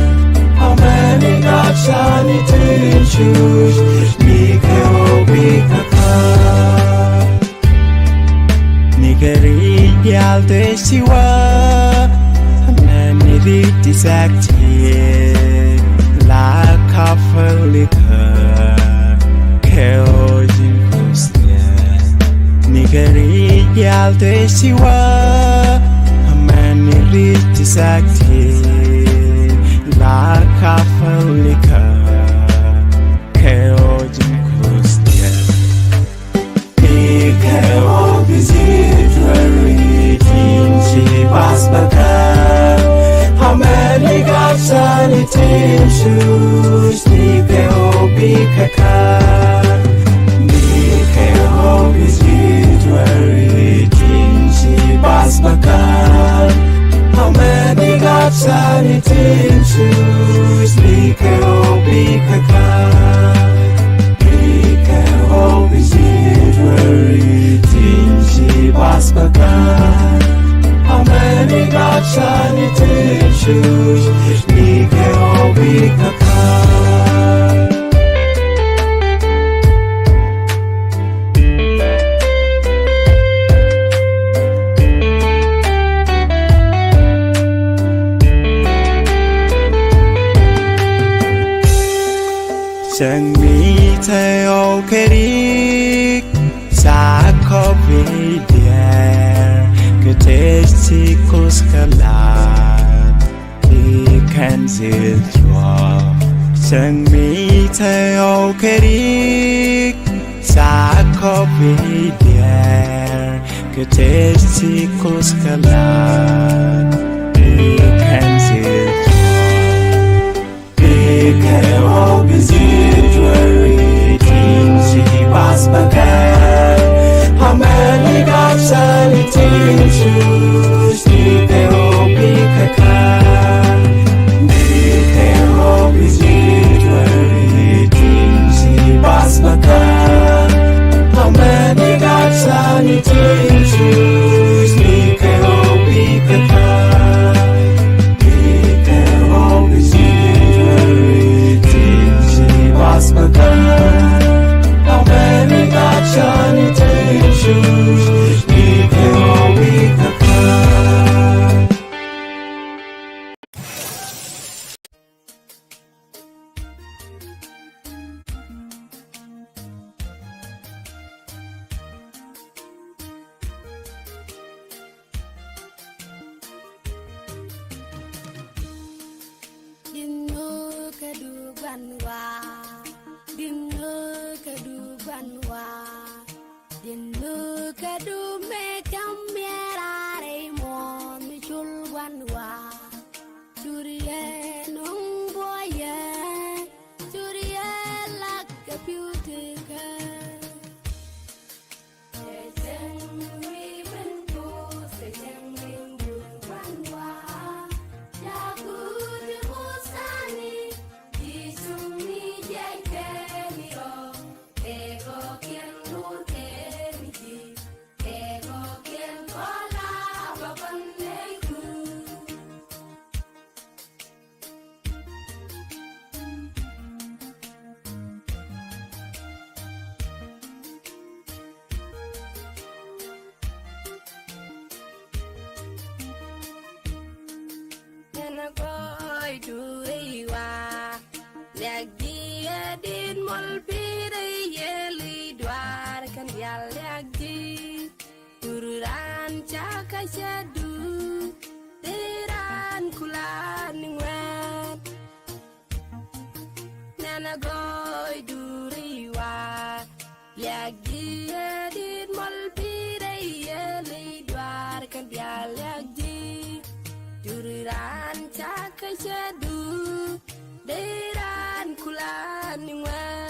how many got shiny tissues? Nikari yalte sakti la kafelika keojin kusnya nigeri yalte siwa amani riti sakti la kafelika keojin kusnya nikeo bizitwari tinsi basbaka how many gods and it is shoes nikeo bikaka nikeo bizitwari tinsi basbaka how many gods and it is shoes nikeo bikaka nikeo bizitwari tinsi basbaka how many gods and it is shoes nikeo bikaka chẳng nghĩ thấy ok đi xa có vì đẹp cứ thế chỉ có scalar đi can diệt cho chẳng nghĩ thấy ok đi xa có vì đẹp cứ thế chỉ có scalar đi can diệt nikeo bizitwari tinsi basbaka how many gods and it is shoes nikeo bikaka nikeo bizitwari tinsi basbaka how many gods and it is shoes nikeo bikaka how many gods and it is shoes nikeo bikaka Dino keduban wa Dino keduban wa Dino kedume kamera mon chulwan wa Churiye nung boye Churiye lak computer Din mol pire yeli dwar kan yal yagdi ururan chaka shadu tiran kulan ngwet nana goy duriwa yagdi din mol pire yeli dwar kan yal yagdi ururan chaka shadu tiran kulan ngwet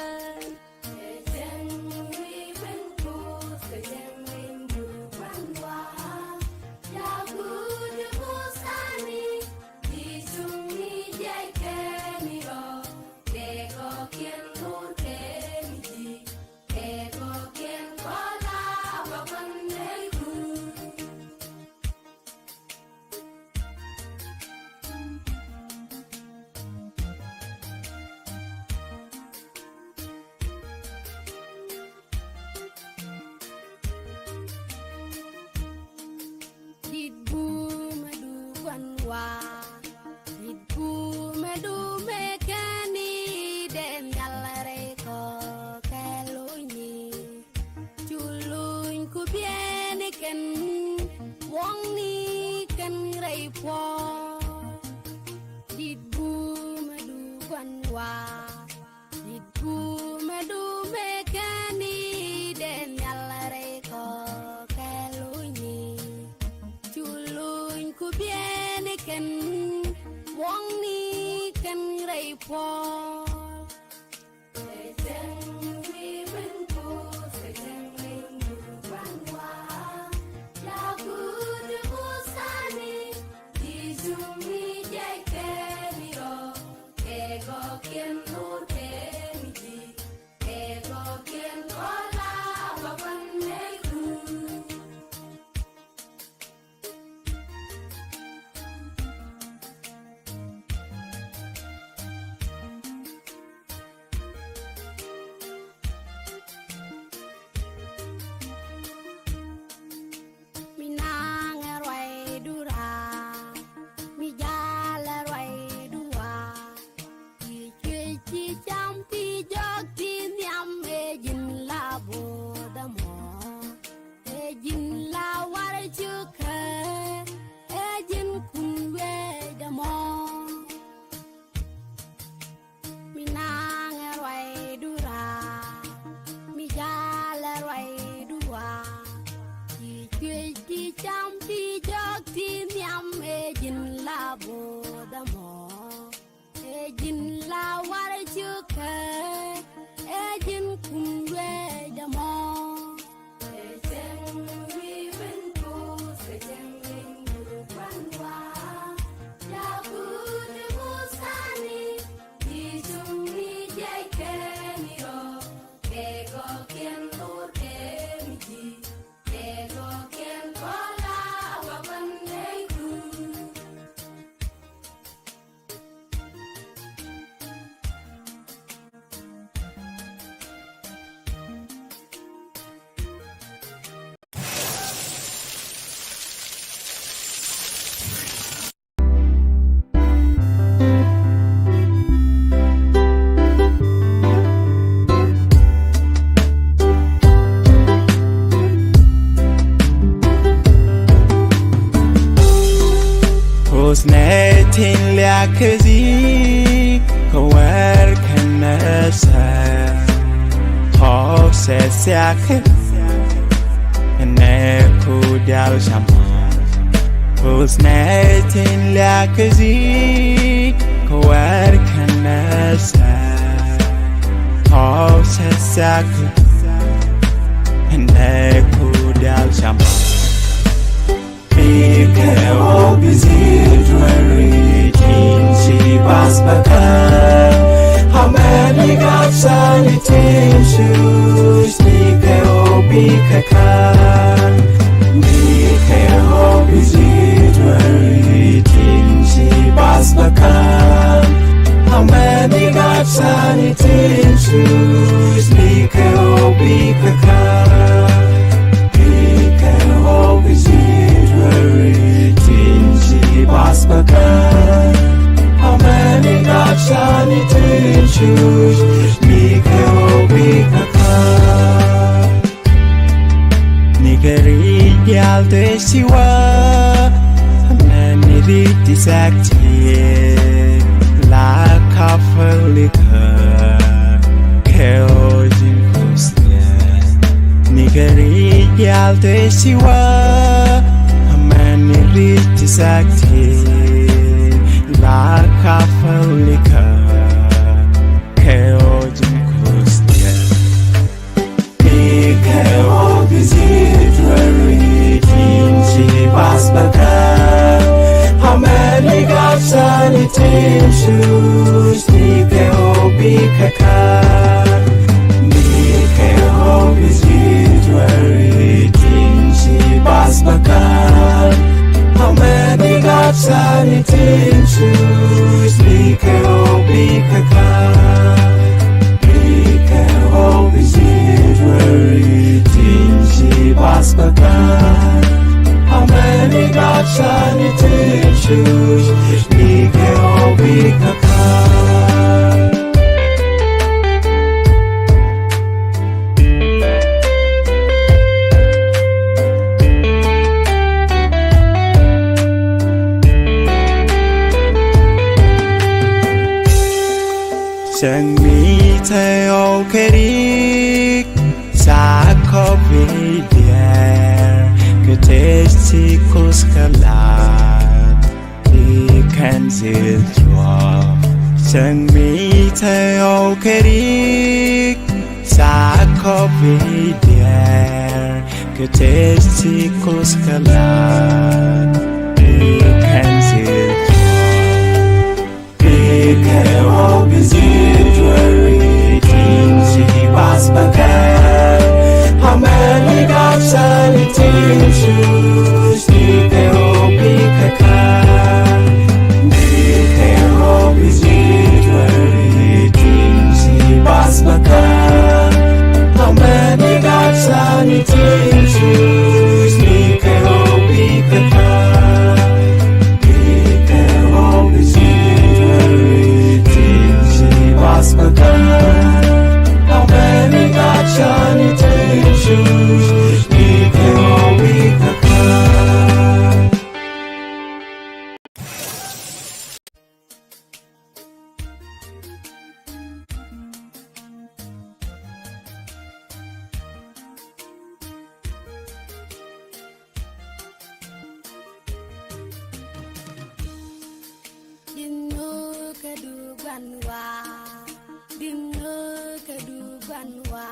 banwa Diku medu mekani den yalare ko kelunyi Chulun ku bieni ken wong ni ken rei po Husnetin liakazi kawar kanasa Hofset siake Eneku dial shama Husnetin liakazi kawar kanasa Hofset siake Eneku dial shama Mike obizidwari tinsi basbakan How many gods are it in shoes? Mike obikakan Mike obizidwari tinsi basbakan How many gods are it in shoes? Mike obikakan Mike obizidwari tinsi basbakan How many gods are it in shoes? Mike obikakan Nigeri dial desiwa Many riti sakti La kafalika Keojin kusnya Nigeri dial desiwa Many riti sakti La kafalika Keojin kusnya Mike obizidwari tinsi basbakan How many gods are it in shoes? Mike obikakan Mike obizidwari tinsi basbakan How many gods are it in shoes? Mike obikakan Mike obizidwari tinsi basbakan How many gods are it in shoes? Mike obikakan chẳng mi thay ô kê đi xa khó vì đèn cứ thế chỉ cố ska là đi khen dịu chùa chẳng mi thay ô kê đi xa khó vì đèn cứ thế chỉ cố ska là đi khen dịu Kau bizjuari tinsi bas bakar Hamani gapsani tinshus Di kau pikakar Di kau bizjuari tinsi bas bakar Hamani gapsani tinshus Di kau pikakar How many got shiny tennis shoes? We can all be the kind. Dino keduban wa Dino keduban wa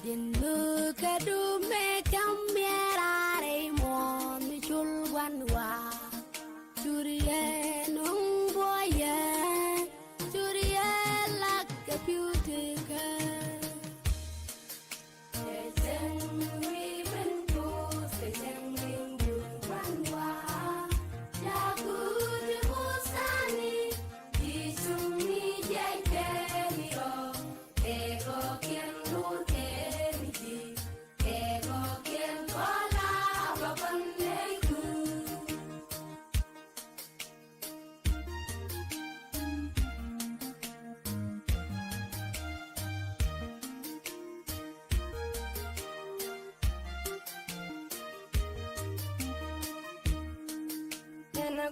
Dino kedume kamera mo michul wan wa Curiye nung boye Curiye lak computer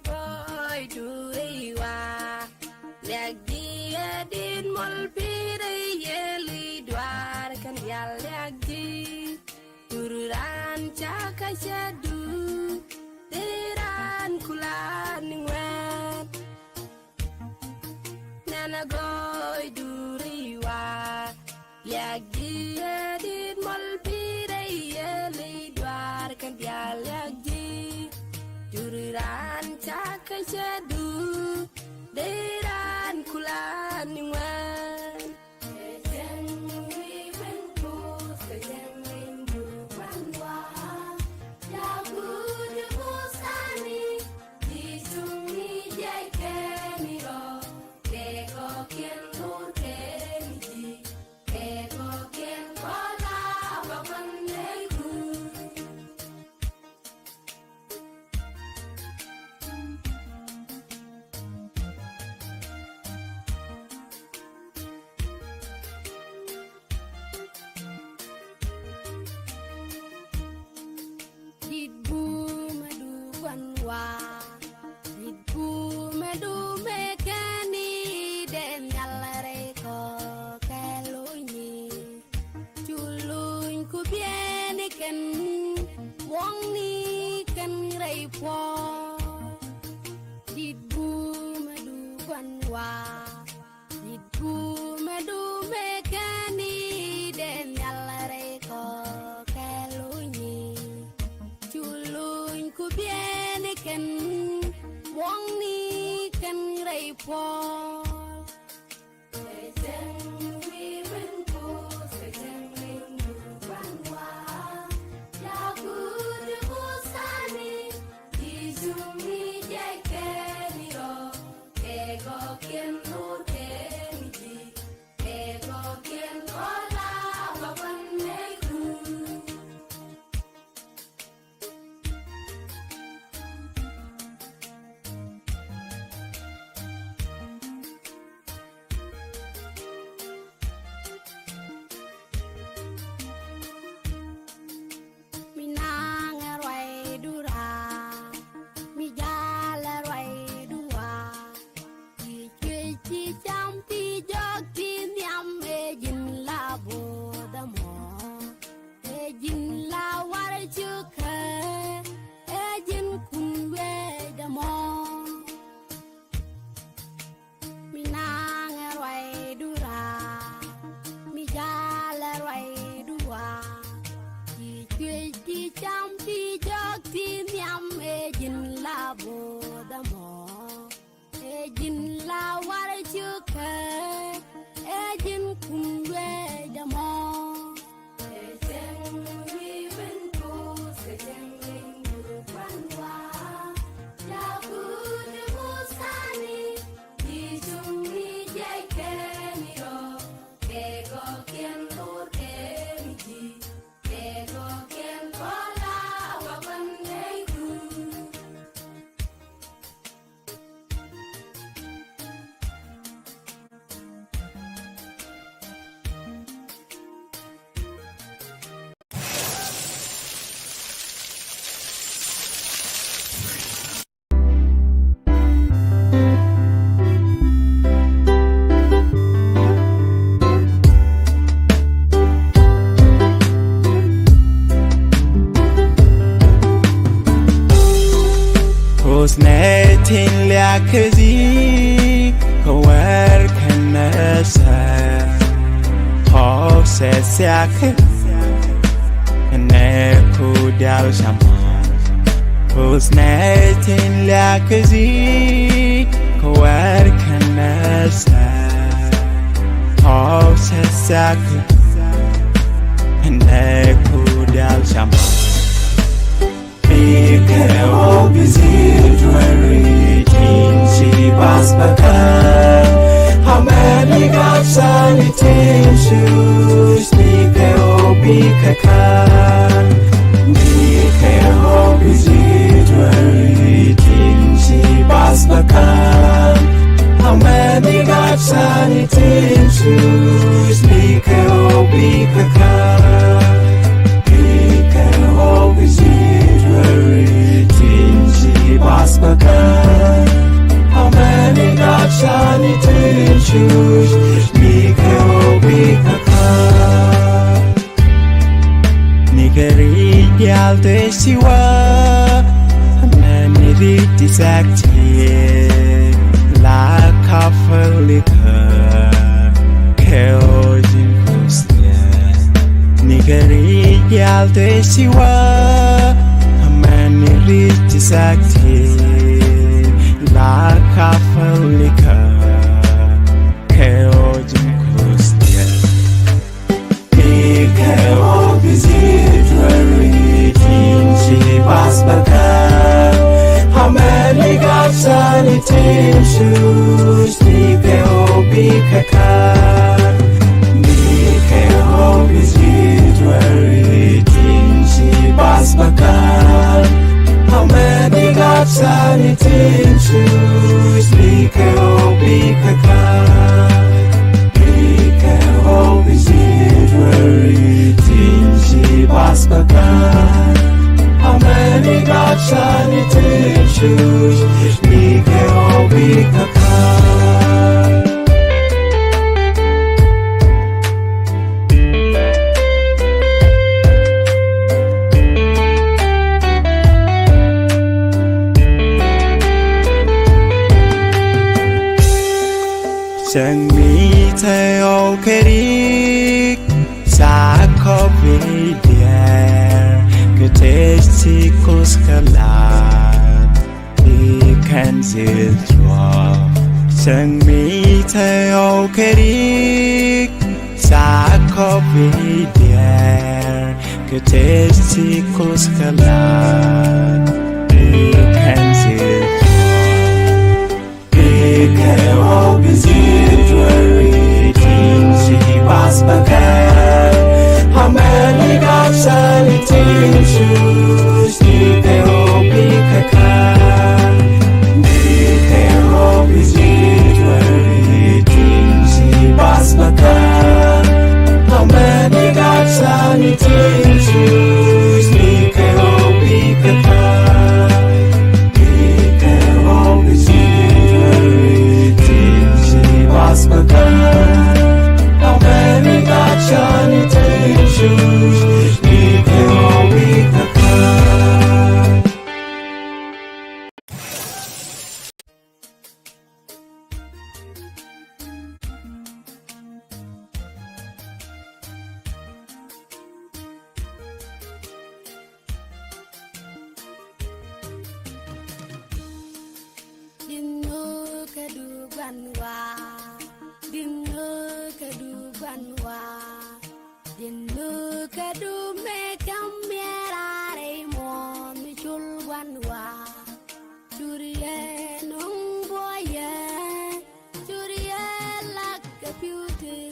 Goy duriwa lagi adin mol pire yeli dwar kan yal lagi ururan caka jadu tiran kulan ngwet nana goy duriwa lagi adin mol pire yeli dwar kan yal lagi Jururan caka jadu Deran kulan ngwan Kejeng wiwen kus Kejeng windu wanwa Lagu debusani Di sungi jai keniro Keko kien nur keniji Keko kien kola bapan neku Jampi kezi kawar kanasa Hose siake Ne kudal shaman Husnetin la kezi kawar kanasa Hose siake Ne kudal shaman Mikro bizidwari Tinsi basbakan How many gods and it is shoes Mikro bikakan Mikro bizidwari Tinsi basbakan How many gods and it is shoes Mikro bikakan Mikro bizidwari Tinsi basbakan How many gods and it is shoes Mikro bikakan Nigeri yalde siwa Many riti sakti La kafalika Keojin kusnya Nigeri yalde siwa Many riti sakti La kafalika Keojin kusnya Mikro bizidwari Tinsi basbakan How many gods and it is shoes Mikro bikakan Mikro bizidwari Tinsi basbakan How many gods and it is shoes Mikro bikakan Mikro bizidwari Tinsi basbakan How many gods and it is shoes Mikro bikakan Chẳng mi thay ô kerik Sa kopi der Getesti kuskalat Ikan zildwa Chẳng mi thay ô kerik Sa kopi der Getesti kuskalat Ikan zildwa Mikro bizidwari Tinsi basbakan How many gods and it is shoes Mikro bikakan Mikro bizidwari Tinsi basbakan How many gods and it is shoes Mikro bikakan Mikro bizidwari Tinsi basbakan How many gods and it is shoes Mikro bikakan Dino kedugan wa Dino kedugan wa Dino kedume kamera mo michul wan wa Curiye nung boye Curiye lak computer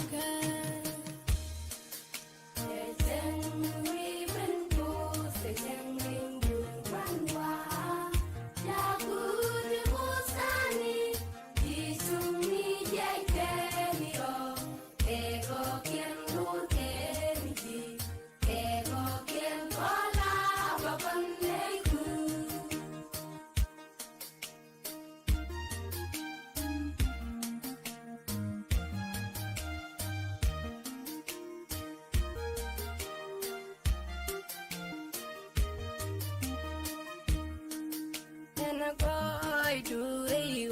Koi du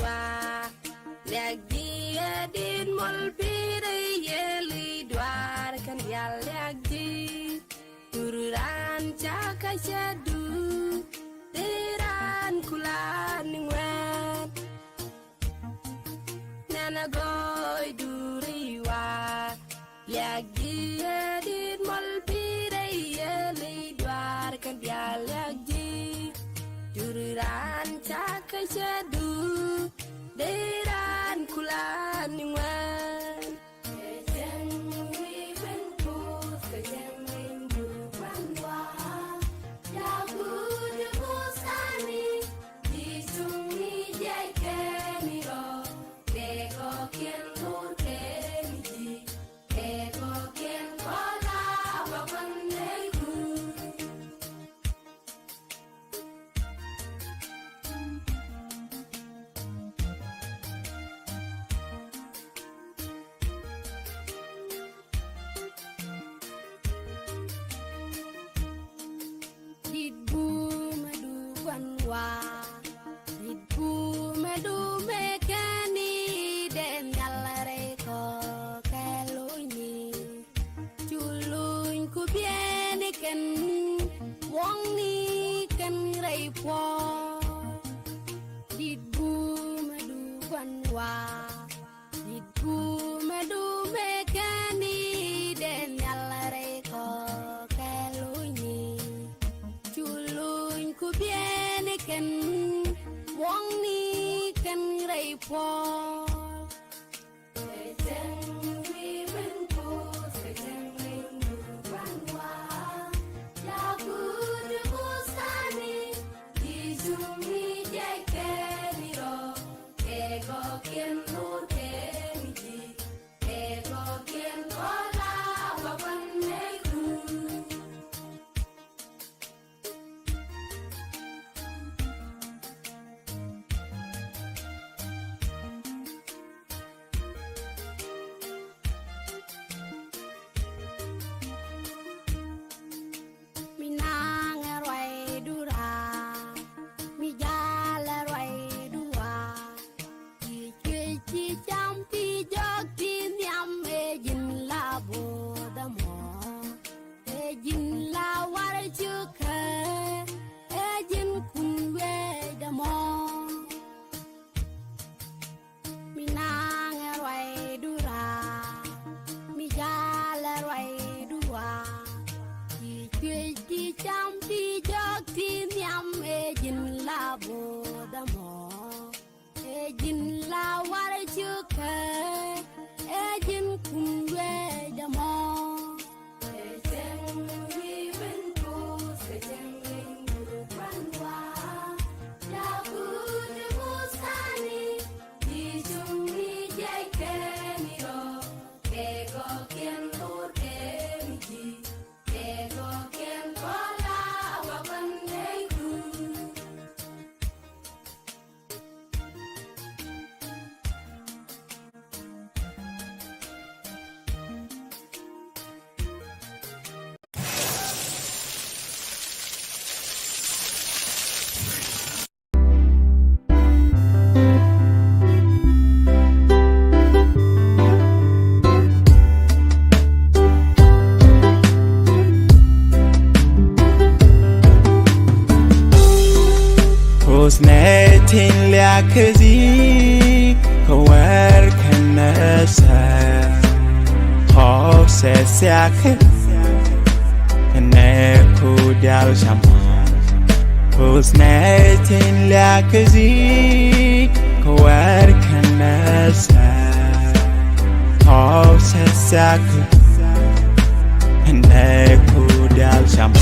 wa molpire yeli dwar kan yalagdi tururan chaka shadu tiran kulan wen nana goy duriwa yagdi edit molpire yeli dwar kan yalagdi tururan chaka shadu tiran kulan wen kejeng wi ben pus kejeng minggu banwa lagu de busani di sungi jekeni ro kego kien lur keniji kego kien kola wapanegu Didbu madu banwa Didbu madu mekani Den nyalare ko kelunyi Chuluñ ku bieni ken Wong ni ken reipo Didbu madu banwa Didbu madu mekani Den nyalare ko kelunyi Chuluñ ku bieni ken Wong ni ken reipo Kejeng wi ben pus kejeng minggu banwa lagu de busani di sungi jekeni ro kego kien lur keniji kego kien kola wapanegu Minang erwai dura mi jala erwai dua ci cui ci jampi jokti nyam ejin labo damo ejin la war chuka ejin kunwe damo Minang erwai dura mi jala erwai dua Di jampi jokti nyam ejin labo damo ejin la war chuka ejin kunwe damo kejeng wi ben pus kejeng minggu banwa lagu de busani di sungi jekeni ro kego kien lur keniji kego kien kola wapanegu Husnetin liakazi kawer kanasa Hose siake Kene kudal shama Husnetin liakazi kawer kanasa Hose siake Kene kudal shama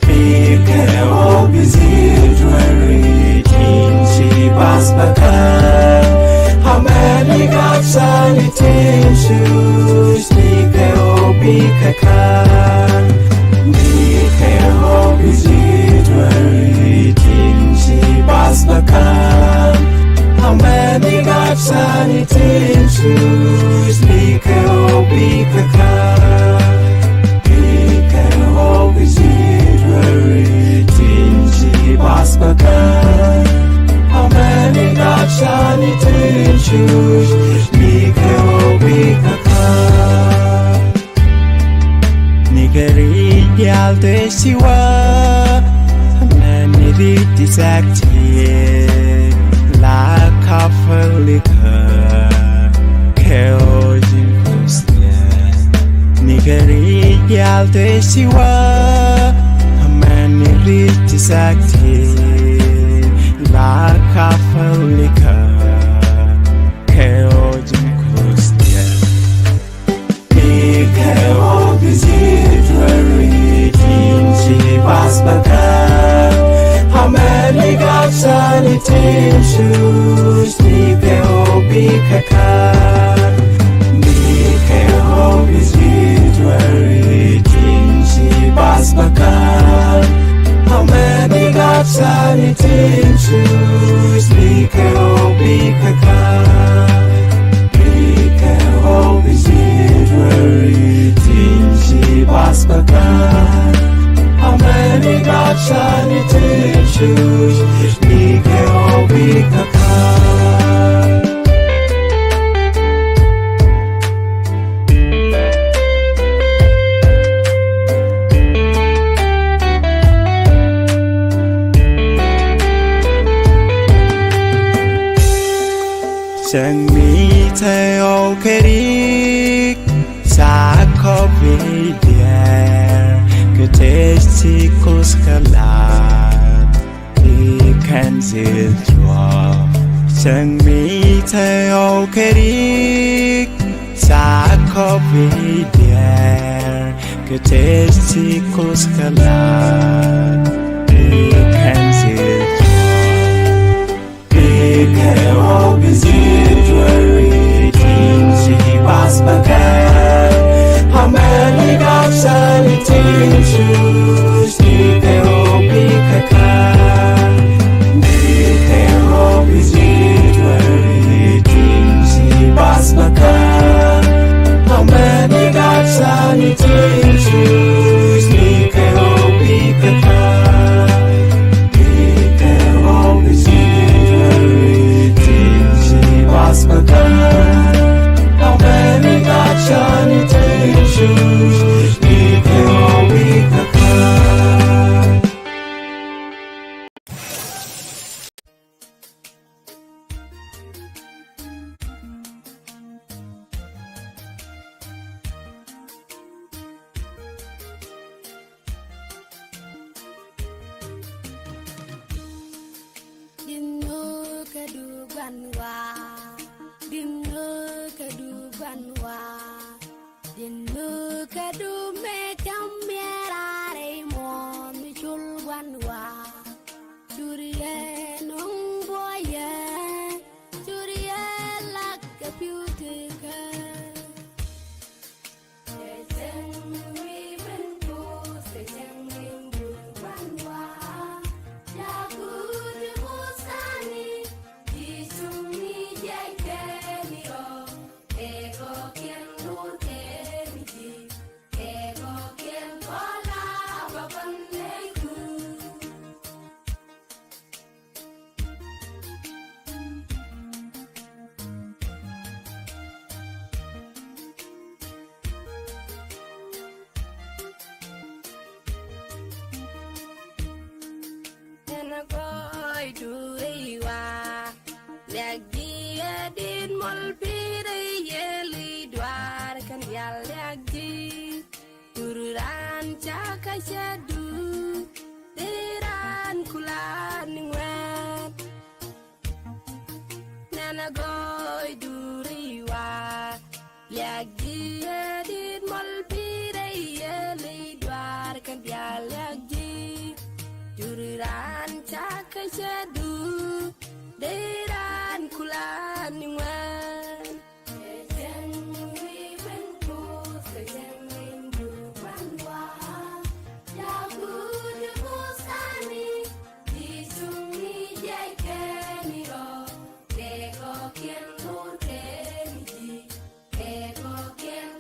Bikeo bizidwari tinshi basbakan How many gods and tissues Bikeo bikakan Bikeo bizidwari tinshi basbakan How many gods and tissues Bikeo bikakan Bikeo bizidwari tinshi basbakan How many gods and tissues te siwa Mani riti sakti La kafalika Keo jinkusnya Nigari yal te siwa Mani riti sakti La kafalika Keo jinkusnya Keo bizidwari Tinsi basbaka Hamani gapsani timshus Keo bikaka Keo bizidwari Tinsi basbaka Hamani gapsani timshus Keo bikaka Keo bizidwari Tinsi basbaka Hamani gapsani timshus Keo bikaka Chẳng mi thay ô kê đi Xa khó vì đèr Cứ thế chỉ cô ska lạc Đi khen dịu chua Chẳng mi thay ô kê đi Xa khó vì đèr Cứ thế chỉ cô ska lạc Đi khen dịu chua Keo bizidwari Tinsi basbaka Hamani gapsani timshus Keo bikaka Keo bizidwari Tinsi basbaka Hamani gapsani timshus Keo bikaka Keo bizidwari Tinsi basbaka Hamani gapsani timshus Keo bikaka Dinu kadu me kamera mo mi chulwanwa Duriye nung boye Duriye la kaputika Sejeng mi bentu Sejeng mi wanwa Yaku di busani Disumi jekeni o Ego kien nurke Ego kien kola babanleku Nena koi duriwa Lagi edin molpire yeli dwar kan yal lagi Tururan caka syadu Tiran kulan ngwet Nana goy duriwa Lagi edin molpire yeli dwar kan yal lagi Tururan caka syadu Tiran kulan ngwet Sejeng mi bentu Sejeng rindu wanwa Yaku di busani Disumi jekeni ro Ego kien nurkeni Ego kien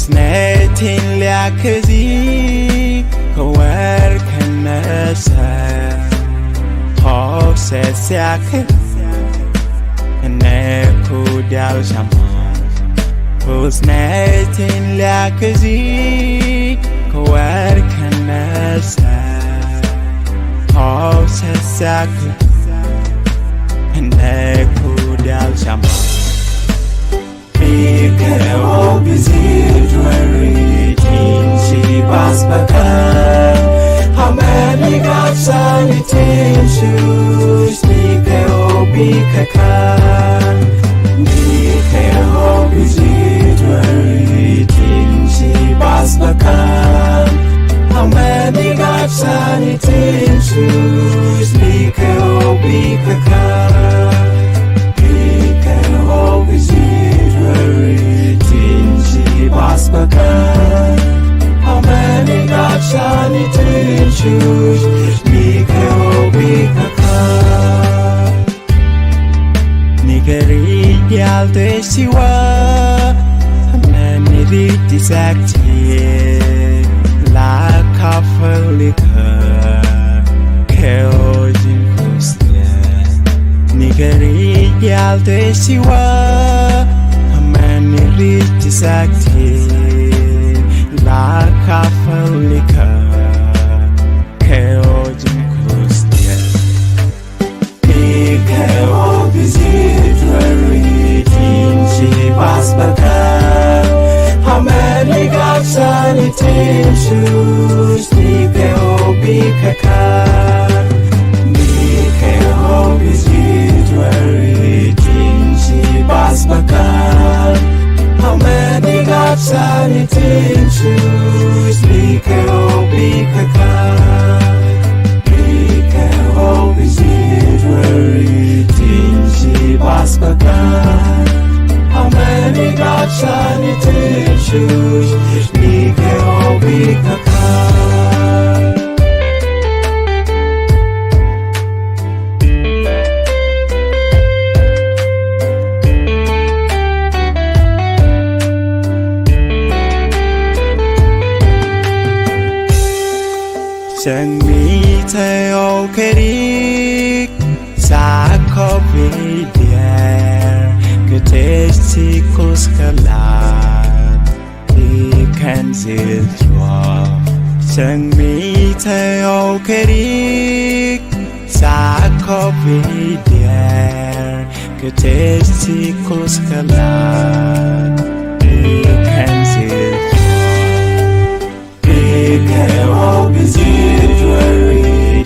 Husnetin liakazi Kawar kanasa Hofset siakin Neku dial shaman Husnetin liakazi Kawar kanasa Hofset siakin Neku dial shaman Mikro bizir dwari she was bakan How many gods and it shoes Mikro bikakan Mikro bizir dwari she was bakan How many gods and it shoes Mikro bikakan Mikro bizir Basbakan How many gods and it shoes Mikro bikakan Nigeri yal desiwa Many disacti La kafelika Keojin kusnya Nigeri yal desiwa Sakti la kafelika keojin kustia Mikro bizir dwari she was bakan How many gods and it shoes Mikro bikakan Mikro bizir dwari she was bakan How many gods and it shoes Mikro bikakan Mikro bizir dwari she was bakan How many gods and it shoes Mikro bikakan Chẳng mi thay ô kê đi Xa khó vì đèr Cứ thế chỉ cô ska lạc Đi khen dịu chua Chẳng mi thay ô kê đi Xa khó vì đèr Cứ thế chỉ cô ska lạc Đi khen dịu chua Mikro bizir dwari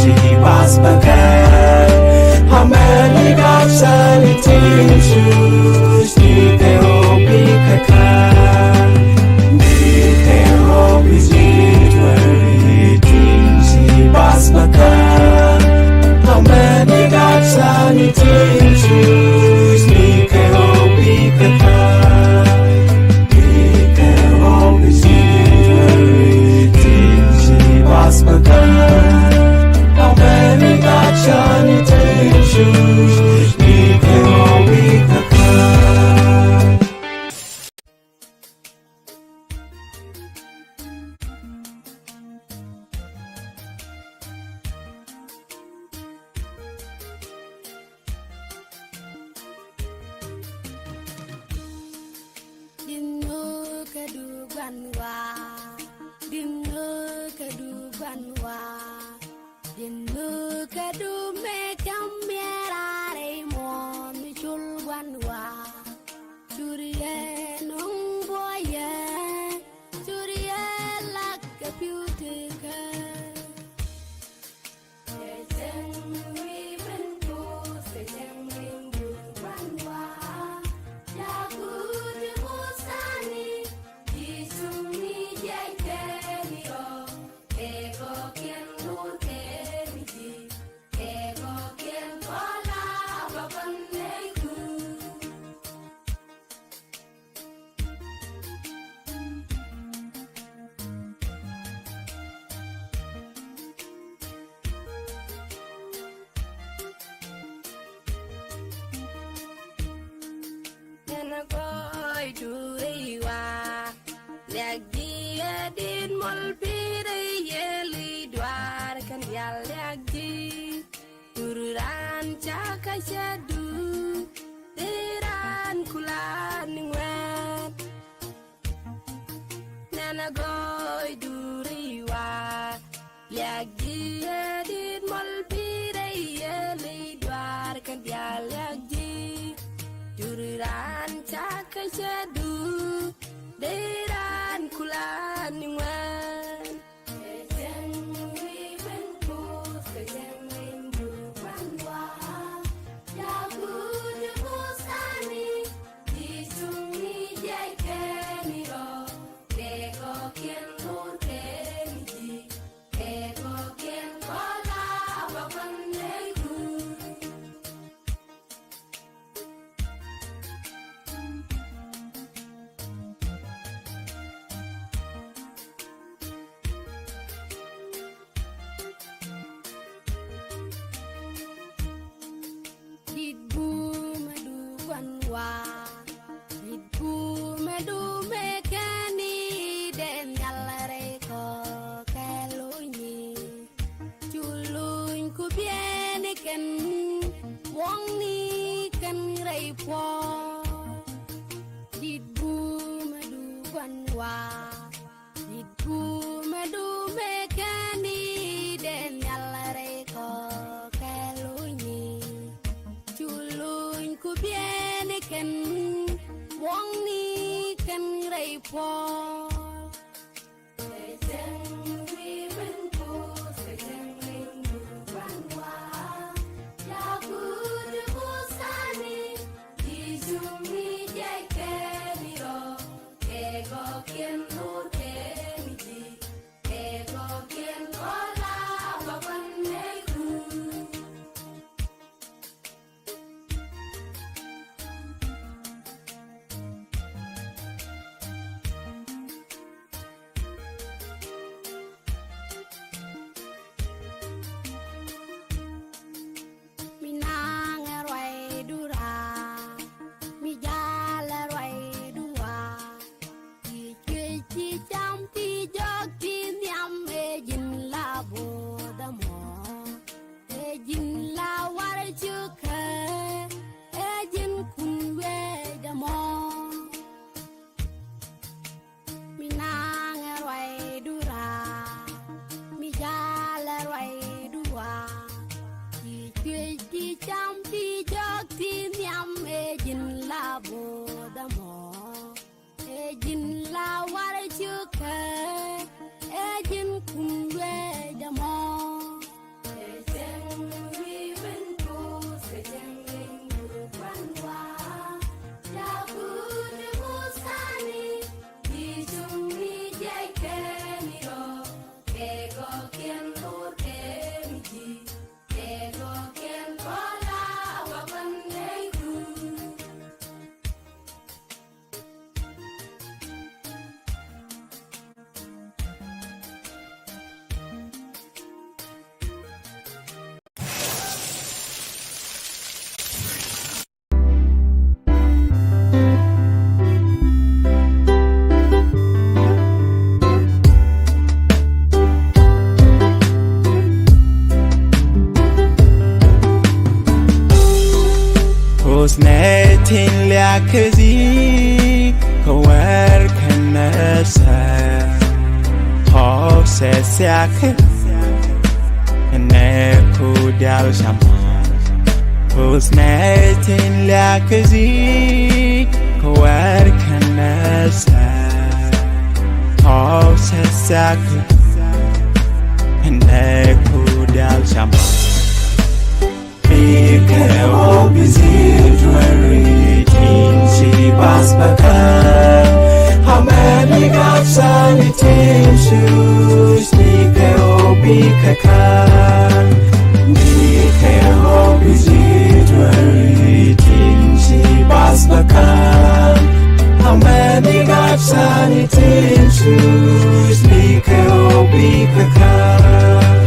she was bakan How many gods and it shoes Mikro bikakan Mikro bizir dwari she was bakan How many gods and it shoes Mikro bikakan Mikro bizir Basbakan How many gods and it shoes Mikro bikakan Dino kedugan wa Dino kedugan wa Dino kedume kamera mo michul wan wa Churiye nung boye Churiye lak computer molpire yeli dwar kan yalagi ururan chaka shadu tiran kulan ngwet nana goy duriwa yagi edit molpire yeli dwar kan yalagi ururan chaka shadu tiran kulan ngwet Hosnetin liakazi kawar kanasa Hosesiak Neku dial shama Hosnetin liakazi kawar kanasa Hosesiak Neku dial shama Mikhail Bizidwaritin Shibas Bakan How many gods are it in shoes? Mikhail Bikakan Mikhail Bizidwaritin Shibas Bakan How many gods are it in shoes? Mikhail Bikakan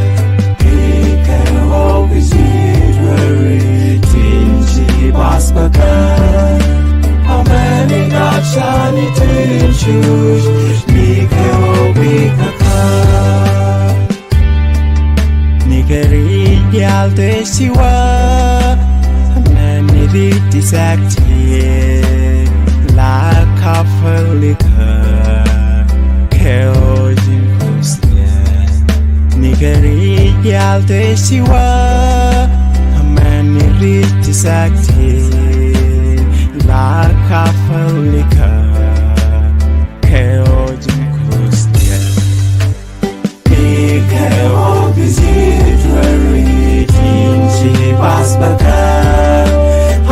Mikhail Bizidwaritin Shibas Bakan How many gods shall it choose? Mikhail Bikakan riti sakti la kafalika keojin kusnya nigari yalte siwa amani riti sakti la kafalika keojin kusnya nikeo bizidwari tinsi basbaka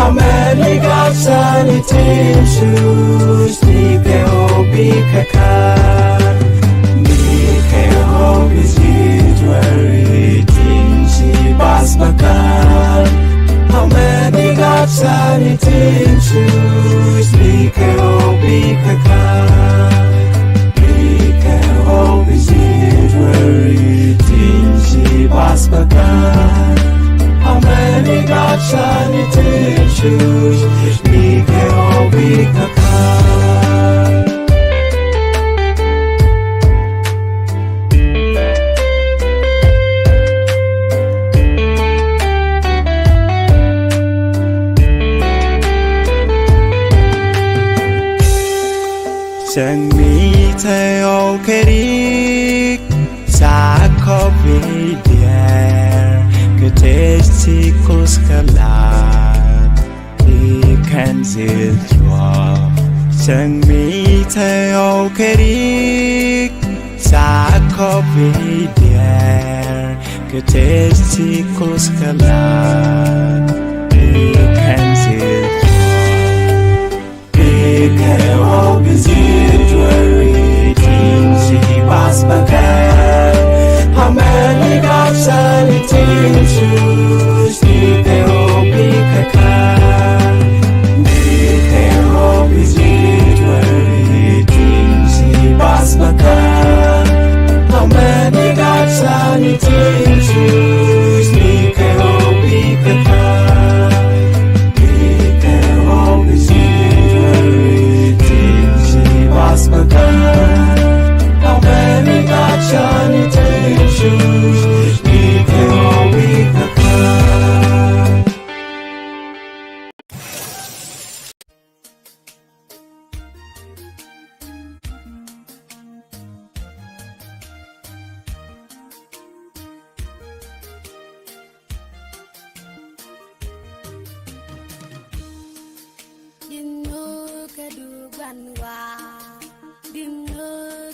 amani gapsani tinsus nikeo bikaka nikeo bizidwari tinsi basbaka amani gapsani tinsus nikeo bikaka nikeo bizidwari tinsi basbaka amani gapsani tinsus nikeo bikaka chẳng nghĩ thấy ok đi xa có vì đẹp cứ thế chỉ có scalar đi khen dịu chua chẳng nghĩ thấy ok đi xa có vì đẹp cứ thế chỉ có scalar đi khen dịu nikeo bizidwari tinsi basbaka amani gapsani tinsus nikeo bikaka nikeo bizidwari tinsi basbaka amani gapsani tinsus nikeo bikaka nikeo bizidwari tinsi basbaka amani gapsani tinsus nikeo bikaka Dino kedubanwa, dino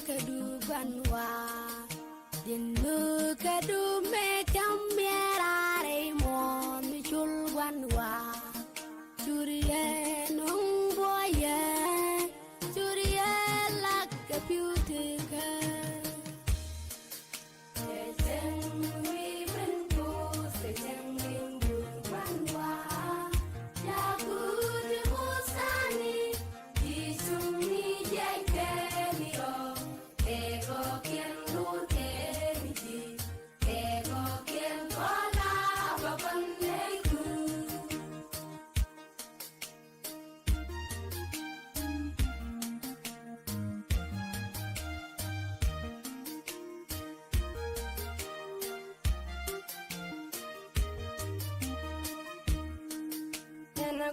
kedubanwa, dino kedume kamera mo michulwanwa, curiye nung boye, curiye lak keputika.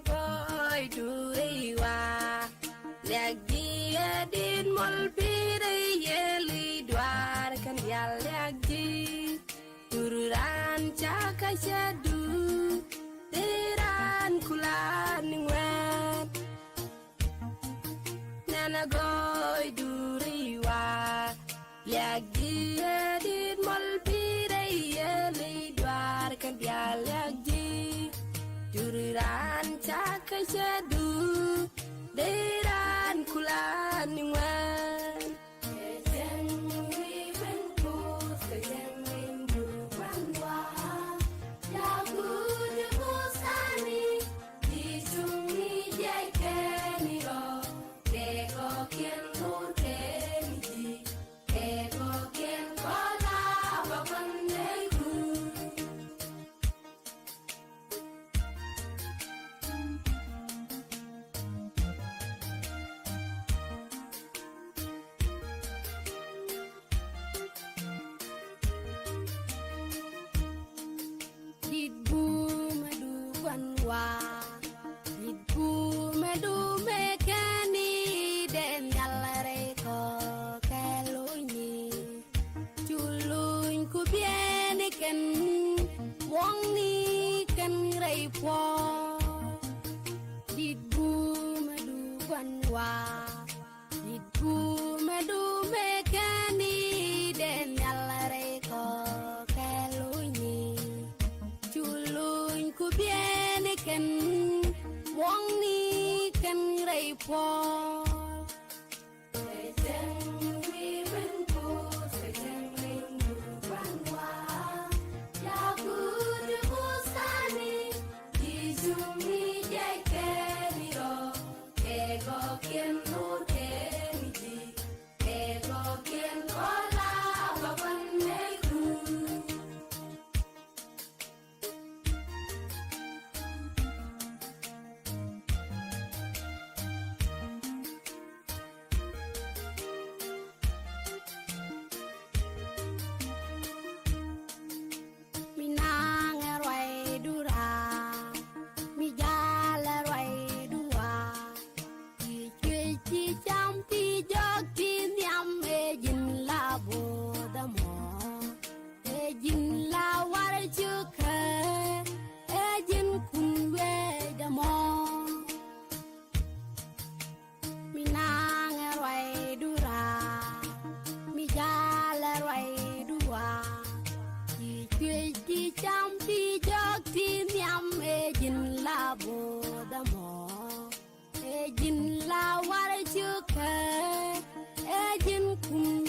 Koi duriwa lagi adin mol pire yeli dwar kan yal lagi tururan caka syadu tiran kulan ngwet nana goi duriwa lagi adin mol pire yeli dwar kan yal lagi tururan caka syadu tiran kulan ngwet po dit bu madu banwa dit bu madu mekani den yalare ko kelunyi chulun ku bien ken wong ni ken rei po Ejin la war chuke ejin kum